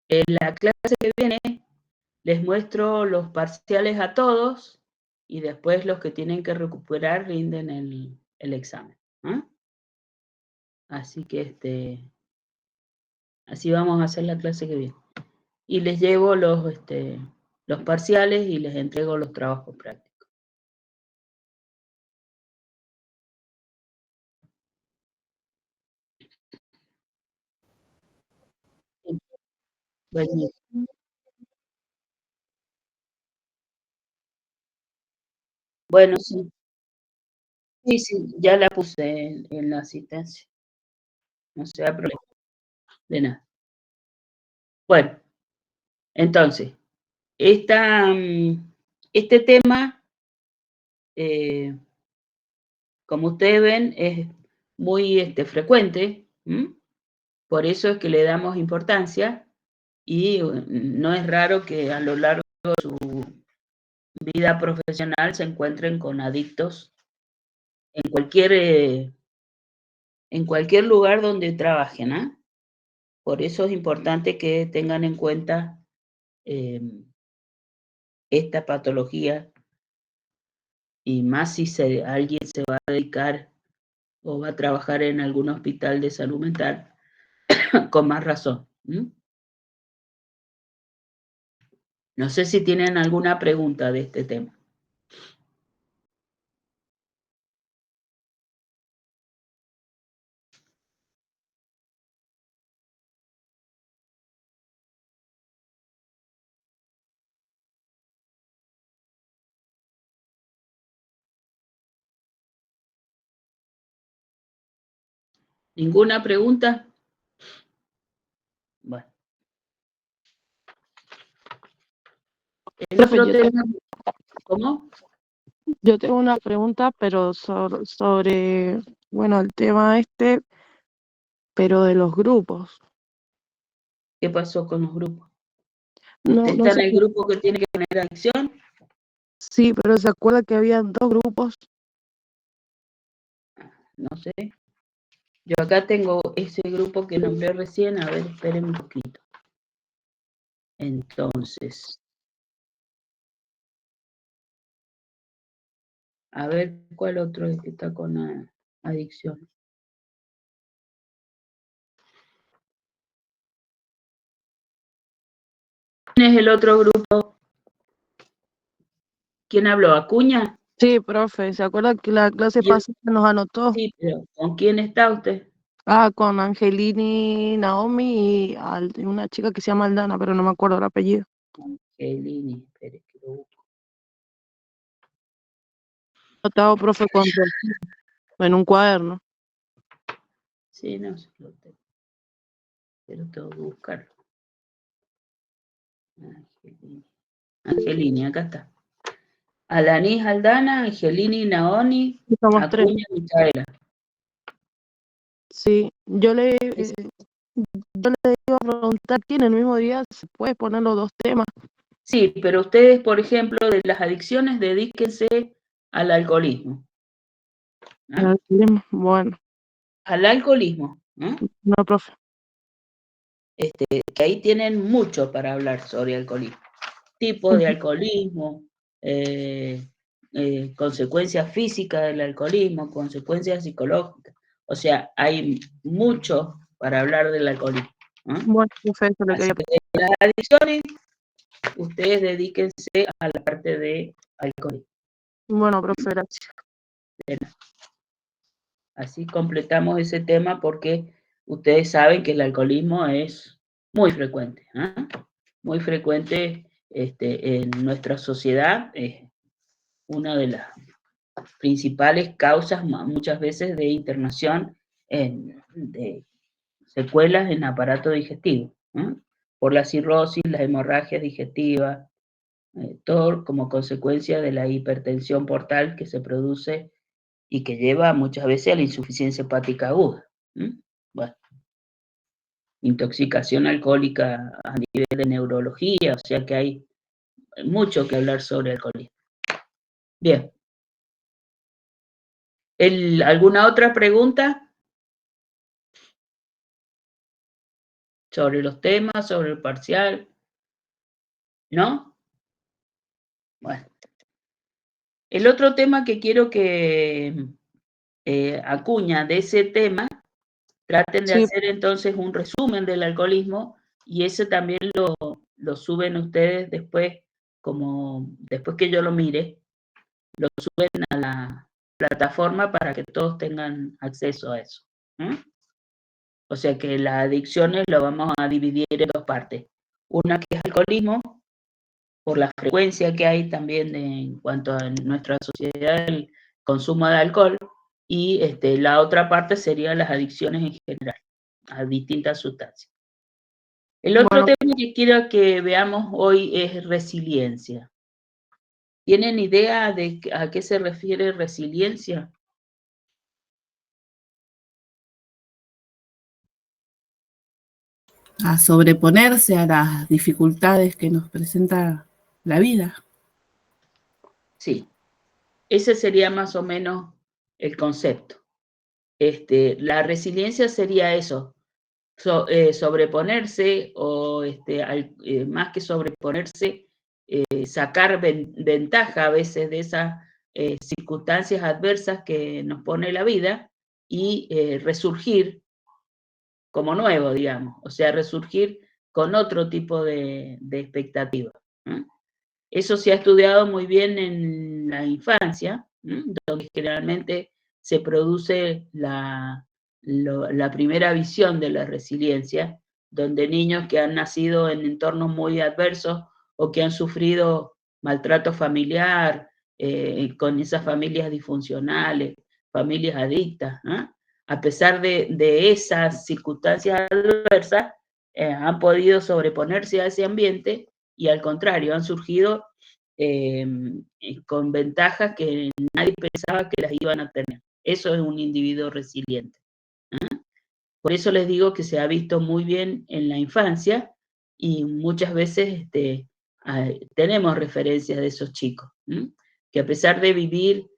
En la clase que viene les muestro los parciales a todos y después los que tienen que recuperar rinden el examen. Así que así vamos a hacer la clase que viene. Y les llevo los parciales y les entrego los trabajos prácticos. Bueno, sí. Sí, ya la puse en la asistencia. No se da problema. De nada. Bueno, entonces, este tema, como ustedes ven, es muy frecuente. Por eso es que le damos importancia y no es raro que a lo largo de su vida profesional se encuentren con adictos en cualquier lugar donde trabajen. Por eso es importante que tengan en cuenta esta patología y más si alguien se va a dedicar o va a trabajar en algún hospital de salud mental, con más razón. No sé si tienen alguna pregunta de este tema. ¿Ninguna pregunta? Bueno. El otro tema, ¿cómo? Yo tengo una pregunta, pero sobre, bueno, el tema este, pero de los grupos. ¿Qué pasó con los grupos? No, ¿Usted no está sé. en el grupo que tiene que tener adicción? Sí, pero ¿se acuerda que habían 2 grupos? No sé. Yo acá tengo ese grupo que nombré recién. A ver, esperen un poquito. Entonces, a ver cuál otro es que está con adicción. ¿Quién es el otro grupo? ¿Quién habló? ¿Acuña? Sí, profe, ¿se acuerda que la clase pasada nos anotó? Sí, pero ¿con quién está usted? Ah, con Angelini, Naomi y una chica que se llama Aldana, pero no me acuerdo el apellido. Angelini, espere que lo busco. Anotado, profe, en un cuaderno. Sí, no sé, lo tengo. Pero tengo que buscarlo. Angelini, acá está. Alanis, Aldana, Angelini, Naoni, Somos 3. Acuña, Micaela. Sí, yo le iba a preguntar que en el mismo día se puede poner los 2 temas. Sí, pero ustedes, por ejemplo, de las adicciones, dedíquense al alcoholismo. ¿Ah? Bueno. Al alcoholismo. ¿No? No, profe. Que ahí tienen mucho para hablar sobre alcoholismo. Tipo de alcoholismo, consecuencias físicas del alcoholismo, consecuencias psicológicas. O sea, hay mucho para hablar del alcoholismo. Bueno, profe, eso le quería preguntar. Las adicciones, ustedes dedíquense a la parte de alcoholismo. Bueno, profe, gracias. Así completamos ese tema porque ustedes saben que el alcoholismo es muy frecuente. Muy frecuente en nuestra sociedad. Es una de las principales causas muchas veces de internación de secuelas en aparato digestivo, por la cirrosis, las hemorragias digestivas, todo como consecuencia de la hipertensión portal que se produce y que lleva muchas veces a la insuficiencia hepática aguda. Bueno, intoxicación alcohólica a nivel de neurología, o sea que hay mucho que hablar sobre alcoholismo. Bien. ¿Alguna otra pregunta? ¿Sobre los temas, sobre el parcial? ¿No? Bueno. El otro tema que quiero que Acuña de ese tema, traten de hacer entonces un resumen del alcoholismo y ese también lo suben ustedes después, después que yo lo mire, lo suben a la plataforma para que todos tengan acceso a eso. O sea que las adicciones lo vamos a dividir en 2 partes. Una que es alcoholismo, por la frecuencia que hay también en cuanto a nuestra sociedad el consumo de alcohol, y la otra parte serían las adicciones en general, a distintas sustancias. El otro tema que quiero que veamos hoy es resiliencia. ¿Tienen idea de a qué se refiere resiliencia? A sobreponerse a las dificultades que nos presenta la vida. Sí, ese sería más o menos el concepto. La resiliencia sería eso, sobreponerse o más que sobreponerse, sacar ventaja a veces de esas circunstancias adversas que nos pone la vida y resurgir como nuevo, digamos, o sea, resurgir con otro tipo de expectativa. Eso se ha estudiado muy bien en la infancia, donde generalmente se produce la primera visión de la resiliencia, donde niños que han nacido en entornos muy adversos o que han sufrido maltrato familiar, con esas familias disfuncionales, familias adictas, a pesar de esas circunstancias adversas, han podido sobreponerse a ese ambiente y al contrario, han surgido con ventajas que nadie pensaba que las iban a tener. Eso es un individuo resiliente. Por eso les digo que se ha visto muy bien en la infancia y muchas veces tenemos referencias de esos chicos, que a pesar de vivir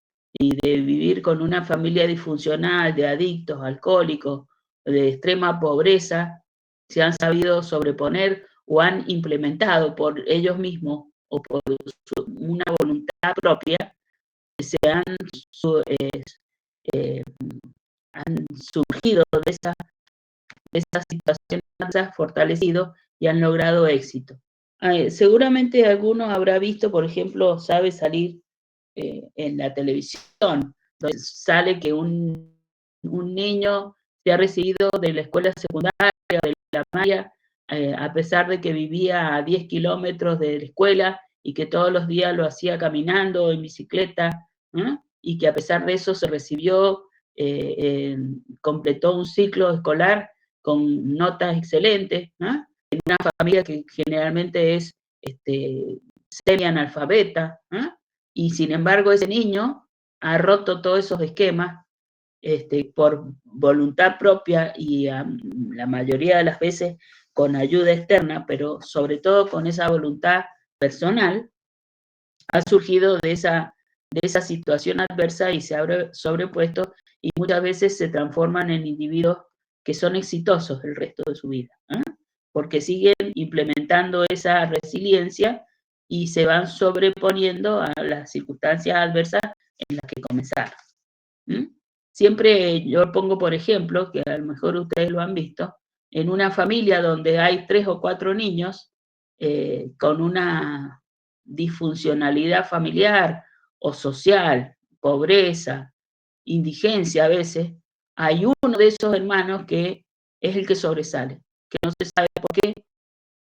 con una familia disfuncional, de adictos, alcohólicos, de extrema pobreza, se han sabido sobreponer o han implementado por ellos mismos o por una voluntad propia, se han surgido de esa situación, se han fortalecido y han logrado éxito. Seguramente alguno habrá visto, por ejemplo, Sabe Salir en la televisión, donde sale que un niño se ha recibido de la escuela secundaria o de la primaria, a pesar de que vivía a 10 kilómetros de la escuela y que todos los días lo hacía caminando, en bicicleta, y que a pesar de eso se recibió, completó un ciclo escolar con notas excelentes, en una familia que generalmente es semi-analfabeta, y sin embargo ese niño ha roto todos esos esquemas por voluntad propia y la mayoría de las veces con ayuda externa, pero sobre todo con esa voluntad personal, ha surgido de esa situación adversa y se ha sobrepuesto y muchas veces se transforman en individuos que son exitosos el resto de su vida, porque siguen implementando esa resiliencia y se van sobreponiendo a las circunstancias adversas en las que comenzaron. Siempre yo pongo, por ejemplo, que a lo mejor ustedes lo han visto, en una familia donde hay 3 o 4 niños con una disfuncionalidad familiar o social, pobreza, indigencia a veces, hay uno de esos hermanos que es el que sobresale, que no se sabe por qué,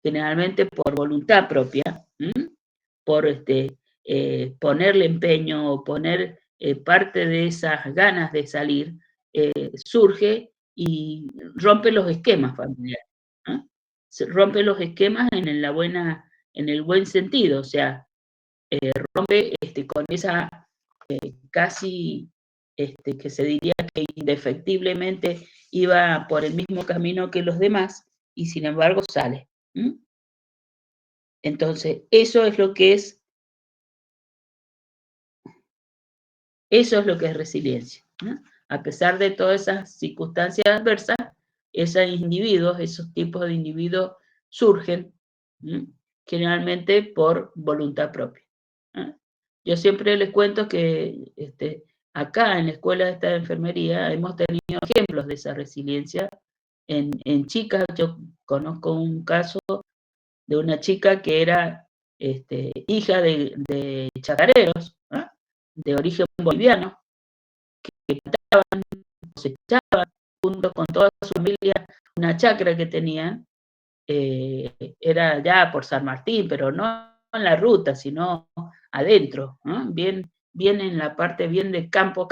generalmente por voluntad propia, por ponerle empeño o poner parte de esas ganas de salir, surge y rompe los esquemas familiares. Se rompe los esquemas en el buen sentido, o sea, rompe con esa casi, que se diría que indefectiblemente iba por el mismo camino que los demás y sin embargo sale. Entonces, eso es lo que es resiliencia, A pesar de todas esas circunstancias adversas, esos individuos, esos tipos de individuos surgen generalmente por voluntad propia. Yo siempre les cuento que acá en la escuela de enfermería hemos tenido ejemplos de esa resiliencia en chicas. Yo conozco un caso de una chica que era hija de chacareros, de origen boliviano, que plantaban, cosechaban, junto con toda su familia, una chacra que tenían, era ya por San Martín, pero no en la ruta, sino adentro, bien en la parte bien de campo,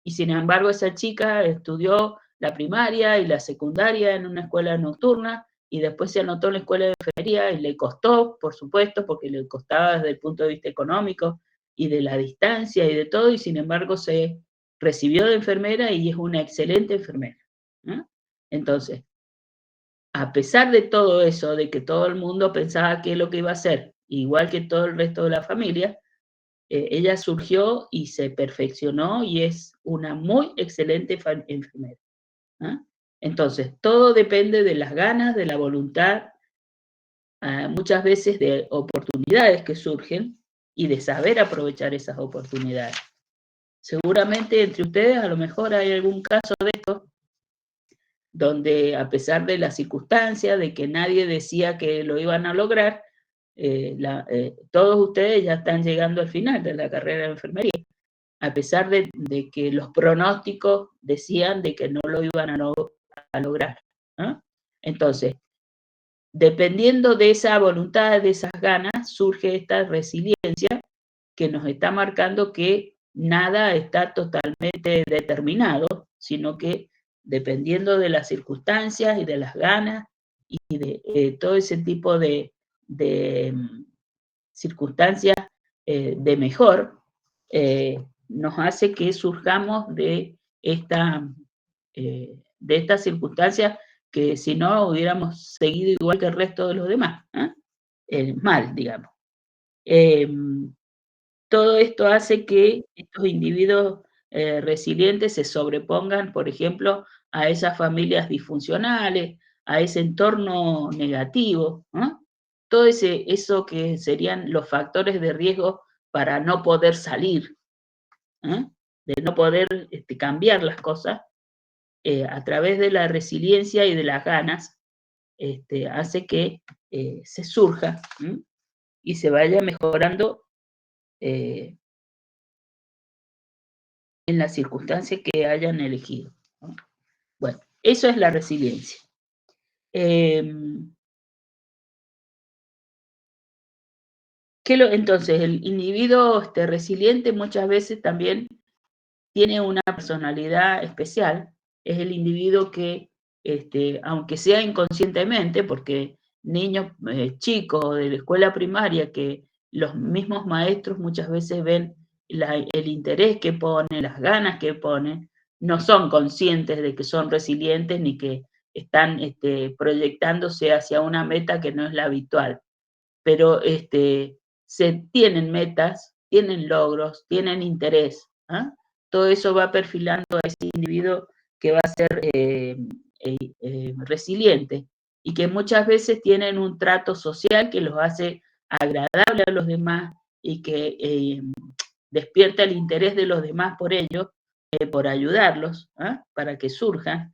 y sin embargo esa chica estudió la primaria y la secundaria en una escuela nocturna, y después se anotó en la escuela de enfermería, y le costó, por supuesto, porque le costaba desde el punto de vista económico, y de la distancia y de todo, y sin embargo se recibió de enfermera y es una excelente enfermera. Entonces, a pesar de todo eso, de que todo el mundo pensaba que es lo que iba a hacer, igual que todo el resto de la familia, ella surgió y se perfeccionó y es una muy excelente enfermera. Entonces, todo depende de las ganas, de la voluntad, muchas veces de oportunidades que surgen y de saber aprovechar esas oportunidades. Seguramente entre ustedes a lo mejor hay algún caso de esto, donde a pesar de las circunstancias, de que nadie decía que lo iban a lograr, todos ustedes ya están llegando al final de la carrera de enfermería, a pesar de que los pronósticos decían de que no lo iban a lograr, ¿no? Entonces, dependiendo de esa voluntad, de esas ganas, surge esta resiliencia que nos está marcando que nada está totalmente determinado, sino que dependiendo de las circunstancias y de las ganas y de todo ese tipo de circunstancias de mejor, nos hace que surjamos de esta circunstancia que si no hubiéramos seguido igual que el resto de los demás, mal, digamos. Todo esto hace que estos individuos resilientes se sobrepongan, por ejemplo, a esas familias disfuncionales, a ese entorno negativo, ¿no? Todo eso que serían los factores de riesgo para no poder salir, de no poder cambiar las cosas, a través de la resiliencia y de las ganas, hace que se surja y se vaya mejorando en las circunstancias que hayan elegido, ¿no? Bueno, eso es la resiliencia. Entonces, el individuo resiliente muchas veces también tiene una personalidad especial. Es el individuo que, aunque sea inconscientemente, porque niños chicos de la escuela primaria, que los mismos maestros muchas veces ven el interés que ponen, las ganas que ponen, no son conscientes de que son resilientes ni que están proyectándose hacia una meta que no es la habitual. Pero se tienen metas, tienen logros, tienen interés, ¿eh? Todo eso va perfilando a ese individuo que va a ser resiliente y que muchas veces tienen un trato social que los hace agradable a los demás y que despierta el interés de los demás por ellos, por ayudarlos, para que surjan.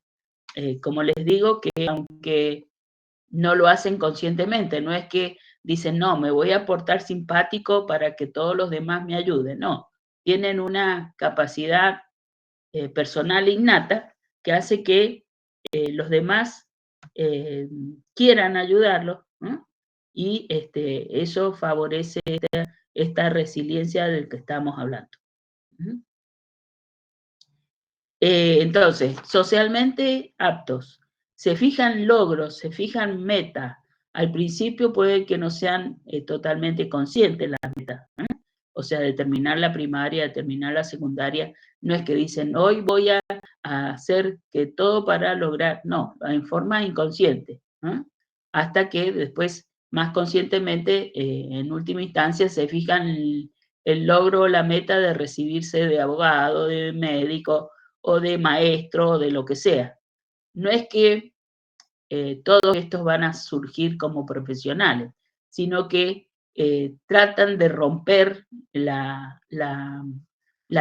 Como les digo, que aunque no lo hacen conscientemente, no es que dicen, no, me voy a portar simpático para que todos los demás me ayuden, no. Tienen una capacidad personal innata que hace que los demás quieran ayudarlos, ¿no? Y eso favorece esta resiliencia del que estamos hablando. Entonces, socialmente aptos, se fijan logros, se fijan metas. Al principio puede que no sean totalmente conscientes las metas, o sea, de terminar la primaria, de terminar la secundaria, no es que dicen, hoy voy a hacer que todo para lograr, no, en forma inconsciente, hasta que después, más conscientemente, en última instancia, se fijan el logro o la meta de recibirse de abogado, de médico, o de maestro, o de lo que sea. No es que todos estos van a surgir como profesionales, sino que tratan de romper la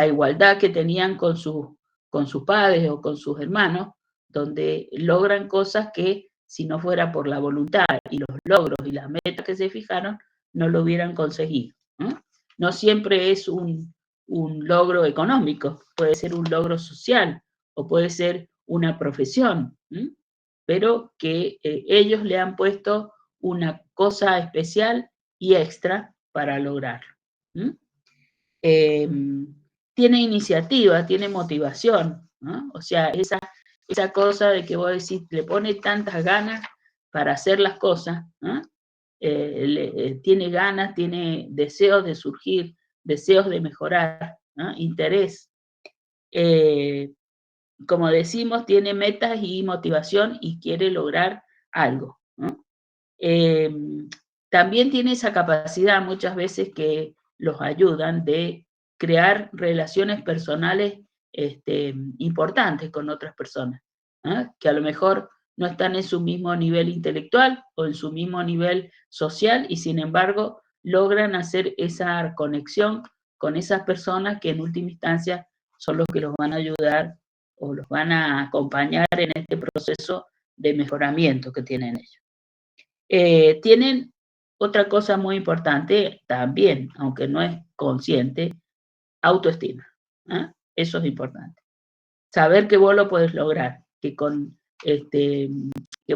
igualdad que tenían con sus padres o con sus hermanos, donde logran cosas que si no fuera por la voluntad y los logros y las metas que se fijaron, no lo hubieran conseguido. No siempre es un logro económico, puede ser un logro social o puede ser una profesión, pero que ellos le han puesto una cosa especial y extra para lograrlo. Tiene iniciativa, tiene motivación, ¿no? O sea, esa cosa de que vos decís, le pone tantas ganas para hacer las cosas, tiene ganas, tiene deseos de surgir, deseos de mejorar, interés. Como decimos, tiene metas y motivación y quiere lograr algo, ¿no? También tiene esa capacidad muchas veces que los ayudan de crear relaciones personales importantes con otras personas, que a lo mejor no están en su mismo nivel intelectual o en su mismo nivel social y sin embargo logran hacer esa conexión con esas personas que en última instancia son los que los van a ayudar o los van a acompañar en este proceso de mejoramiento que tienen ellos. Tienen otra cosa muy importante también, aunque no es consciente, autoestima. Eso es importante. Saber que vos lo podés lograr, que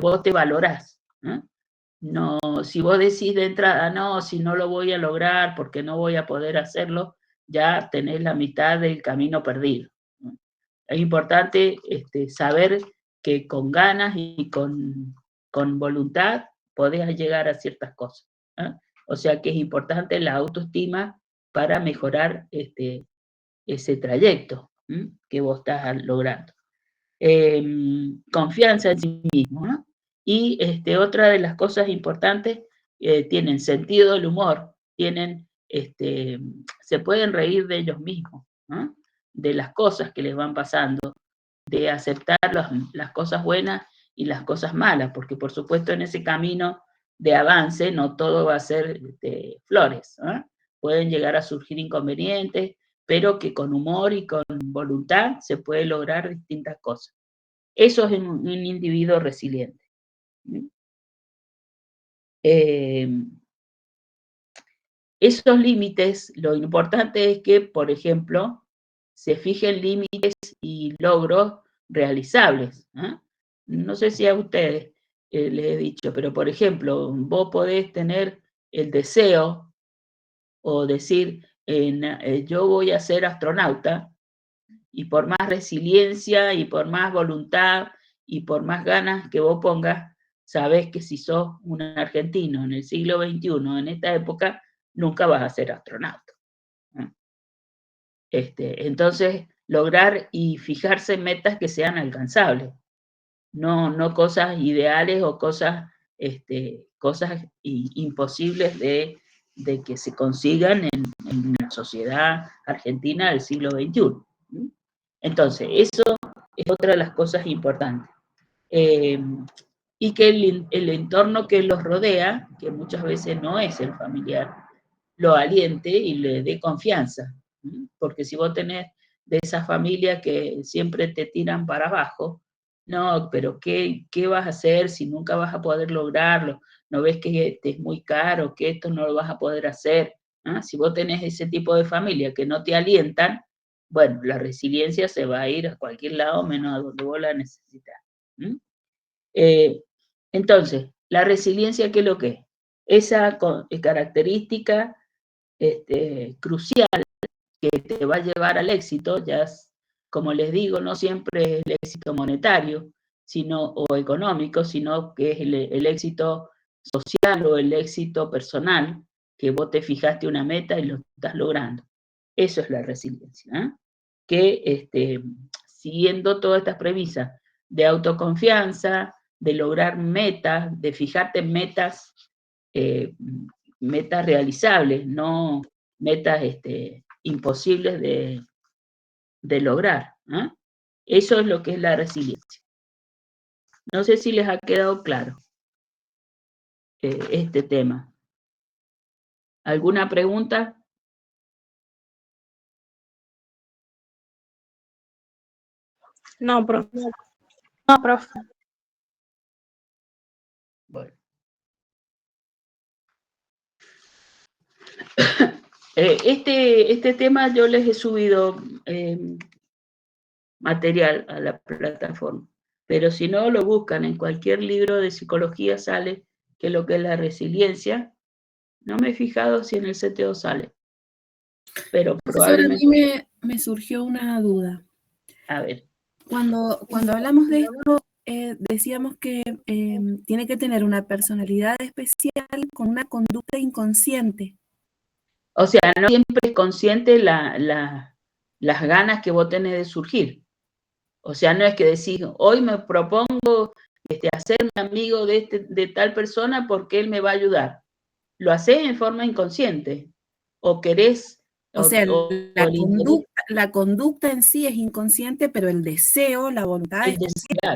vos te valorás. No, si vos decís de entrada, no, si no lo voy a lograr porque no voy a poder hacerlo, ya tenés la mitad del camino perdido. Es importante saber que con ganas y con voluntad podés llegar a ciertas cosas. O sea que es importante la autoestima para mejorar ese trayecto que vos estás logrando. Confianza en sí mismo, ¿no? Y otra de las cosas importantes, tienen sentido del humor, se pueden reír de ellos mismos, ¿no? De las cosas que les van pasando, de aceptar las cosas buenas y las cosas malas, porque por supuesto en ese camino de avance no todo va a ser flores, ¿no? Pueden llegar a surgir inconvenientes, pero que con humor y con voluntad se puede lograr distintas cosas. Eso es un individuo resiliente. Esos límites, lo importante es que, por ejemplo, se fijen límites y logros realizables. No sé si a ustedes les he dicho, pero por ejemplo, vos podés tener el deseo o decir, yo voy a ser astronauta, y por más resiliencia y por más voluntad y por más ganas que vos pongas, sabés que si sos un argentino en el siglo XXI, en esta época, nunca vas a ser astronauta. Entonces, lograr y fijarse en metas que sean alcanzables, no cosas ideales o cosas imposibles de que se consigan en la sociedad argentina del siglo XXI. Entonces, eso es otra de las cosas importantes. Y que el entorno que los rodea, que muchas veces no es el familiar, lo aliente y le dé confianza. Porque si vos tenés de esa familia que siempre te tiran para abajo, no, pero ¿qué vas a hacer si nunca vas a poder lograrlo? ¿No ves que es muy caro, que esto no lo vas a poder hacer? Si vos tenés ese tipo de familia que no te alientan, bueno, la resiliencia se va a ir a cualquier lado menos a donde vos la necesitas. Entonces, la resiliencia, ¿qué es lo que es? Esa característica crucial que te va a llevar al éxito, ya como les digo, no siempre es el éxito monetario o económico, sino que es el éxito social o el éxito personal, que vos te fijaste una meta y lo estás logrando. Eso es la resiliencia, que siguiendo todas estas premisas de autoconfianza, de lograr metas, de fijarte en metas realizables, no metas imposibles de lograr. Eso es lo que es la resiliencia. No sé si les ha quedado claro este tema. ¿Alguna pregunta? No, profe. No, profe. Bueno. Este tema yo les he subido material a la plataforma, pero si no lo buscan en cualquier libro de psicología sale que lo que es la resiliencia. No me he fijado si en el CTO sale, pero probablemente... A mí me surgió una duda. A ver. Cuando hablamos de esto, decíamos que tiene que tener una personalidad especial con una conducta inconsciente. O sea, no siempre es consciente las ganas que vos tenés de surgir. O sea, no es que decís, hoy me propongo hacerme amigo de tal persona porque él me va a ayudar. Lo hacés en forma inconsciente. O querés... la conducta en sí es inconsciente, pero el deseo, la voluntad es consciente.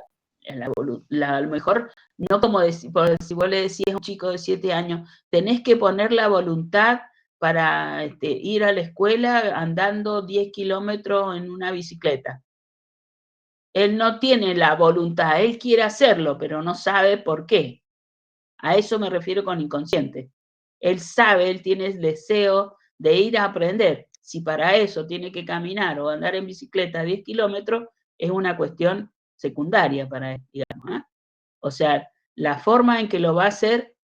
A lo mejor, no como si vos le decías a un chico de 7 años, tenés que poner la voluntad para ir a la escuela andando 10 kilómetros en una bicicleta. Él no tiene la voluntad, él quiere hacerlo, pero no sabe por qué. A eso me refiero con inconsciente. Él sabe, él tiene el deseo de ir a aprender. Si para eso tiene que caminar o andar en bicicleta 10 kilómetros, es una cuestión secundaria para él, digamos, ¿eh? O sea, la forma en que lo va a hacer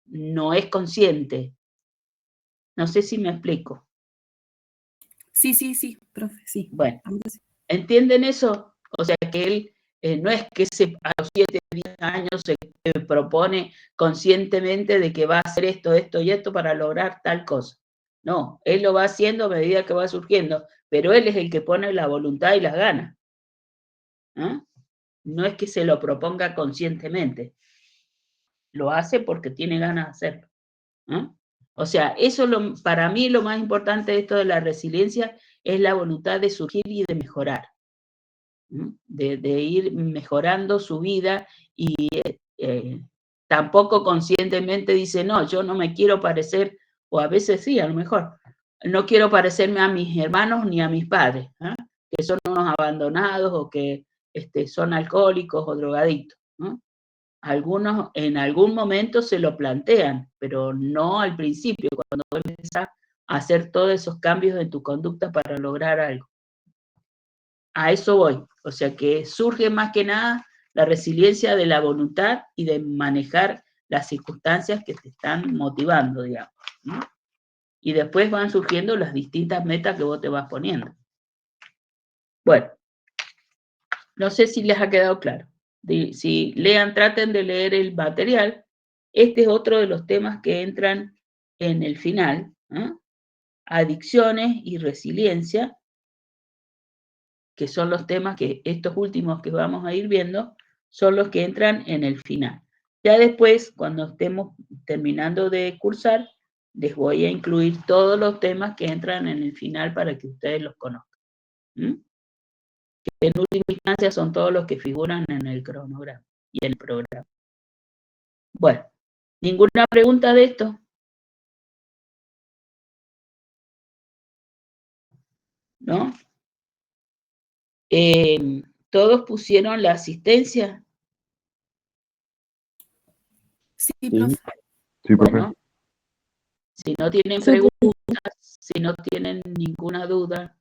no es consciente. No sé si me explico. Sí, profe, sí. Bueno, ¿entienden eso? O sea, que él no es que a los 7, 10 años se propone conscientemente de que va a hacer esto, esto y esto para lograr tal cosa. No, él lo va haciendo a medida que va surgiendo, pero él es el que pone la voluntad y las ganas. ¿Eh? No es que se lo proponga conscientemente. Lo hace porque tiene ganas de hacerlo. ¿Eh? O sea, eso para mí lo más importante de esto de la resiliencia es la voluntad de surgir y de mejorar. De ir mejorando su vida y tampoco conscientemente dice, no, yo no me quiero parecer, o a veces sí, a lo mejor, no quiero parecerme a mis hermanos ni a mis padres, ¿eh? Que son unos abandonados o que son alcohólicos o drogadictos. ¿Eh? Algunos en algún momento se lo plantean, pero no al principio, cuando empiezas a hacer todos esos cambios en tu conducta para lograr algo. A eso voy. O sea que surge más que nada la resiliencia de la voluntad y de manejar las circunstancias que te están motivando, digamos, ¿no? Y después van surgiendo las distintas metas que vos te vas poniendo. Bueno, no sé si les ha quedado claro. Si lean, traten de leer el material. Este es otro de los temas que entran en el final, ¿eh? Adicciones y resiliencia, que son los temas que estos últimos que vamos a ir viendo, son los que entran en el final. Ya después, cuando estemos terminando de cursar, les voy a incluir todos los temas que entran en el final para que ustedes los conozcan. ¿Mm? Que en última instancia son todos los que figuran en el cronograma y el programa. Bueno, ¿ninguna pregunta de esto? ¿No? ¿Todos pusieron la asistencia? Sí, profe. Sí, profe. Bueno, si no tienen Sí, preguntas, si no tienen ninguna duda,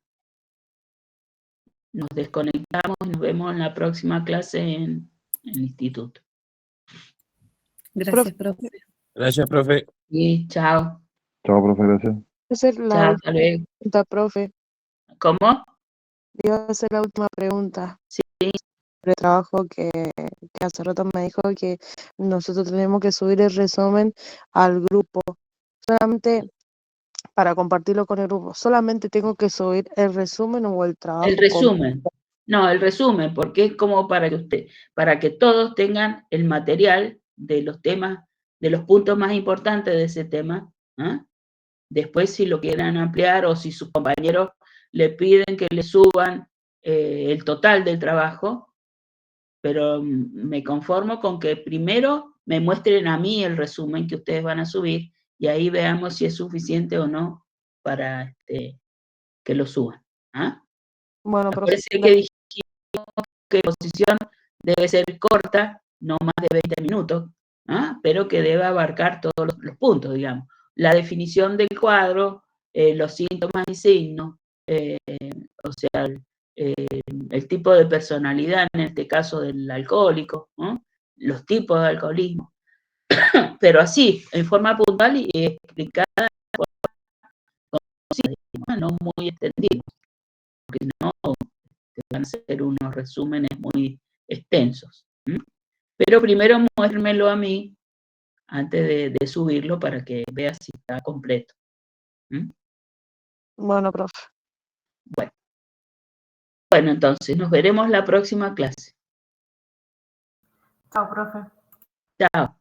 nos desconectamos y nos vemos en la próxima clase en el instituto. Gracias, profe. Gracias, profe. Y chao. Chao, profe, gracias. hacer la Chao, última hasta luego. pregunta, profe. ¿Cómo? Iba a hacer la última pregunta. Sí. Sobre el trabajo que hace rato me dijo que nosotros tenemos que subir el resumen al grupo. Solamente para compartirlo con el grupo. ¿Solamente tengo que subir el resumen o el trabajo? El resumen. No, el resumen, porque es como para que todos tengan el material de los temas, de los puntos más importantes de ese tema. ¿Eh? Después, si lo quieren ampliar o si sus compañeros le piden que le suban el total del trabajo, pero me conformo con que primero me muestren a mí el resumen que ustedes van a subir y ahí veamos si es suficiente o no para que lo suban. ¿Ah? Bueno, profe. Parece que dijimos que la exposición debe ser corta, no más de 20 minutos, ¿ah? Pero que debe abarcar todos los puntos, digamos. La definición del cuadro, los síntomas y signos, o sea, el tipo de personalidad, en este caso del alcohólico, ¿no? Los tipos de alcoholismo, pero así, en forma puntual y explicada, no muy extendido, porque no van a ser unos resúmenes muy extensos. ¿Mm? Pero primero muéstrenmelo a mí antes de subirlo para que vea si está completo. ¿Mm? Bueno, profe. Bueno, entonces nos veremos la próxima clase. Chao, profe. Chao.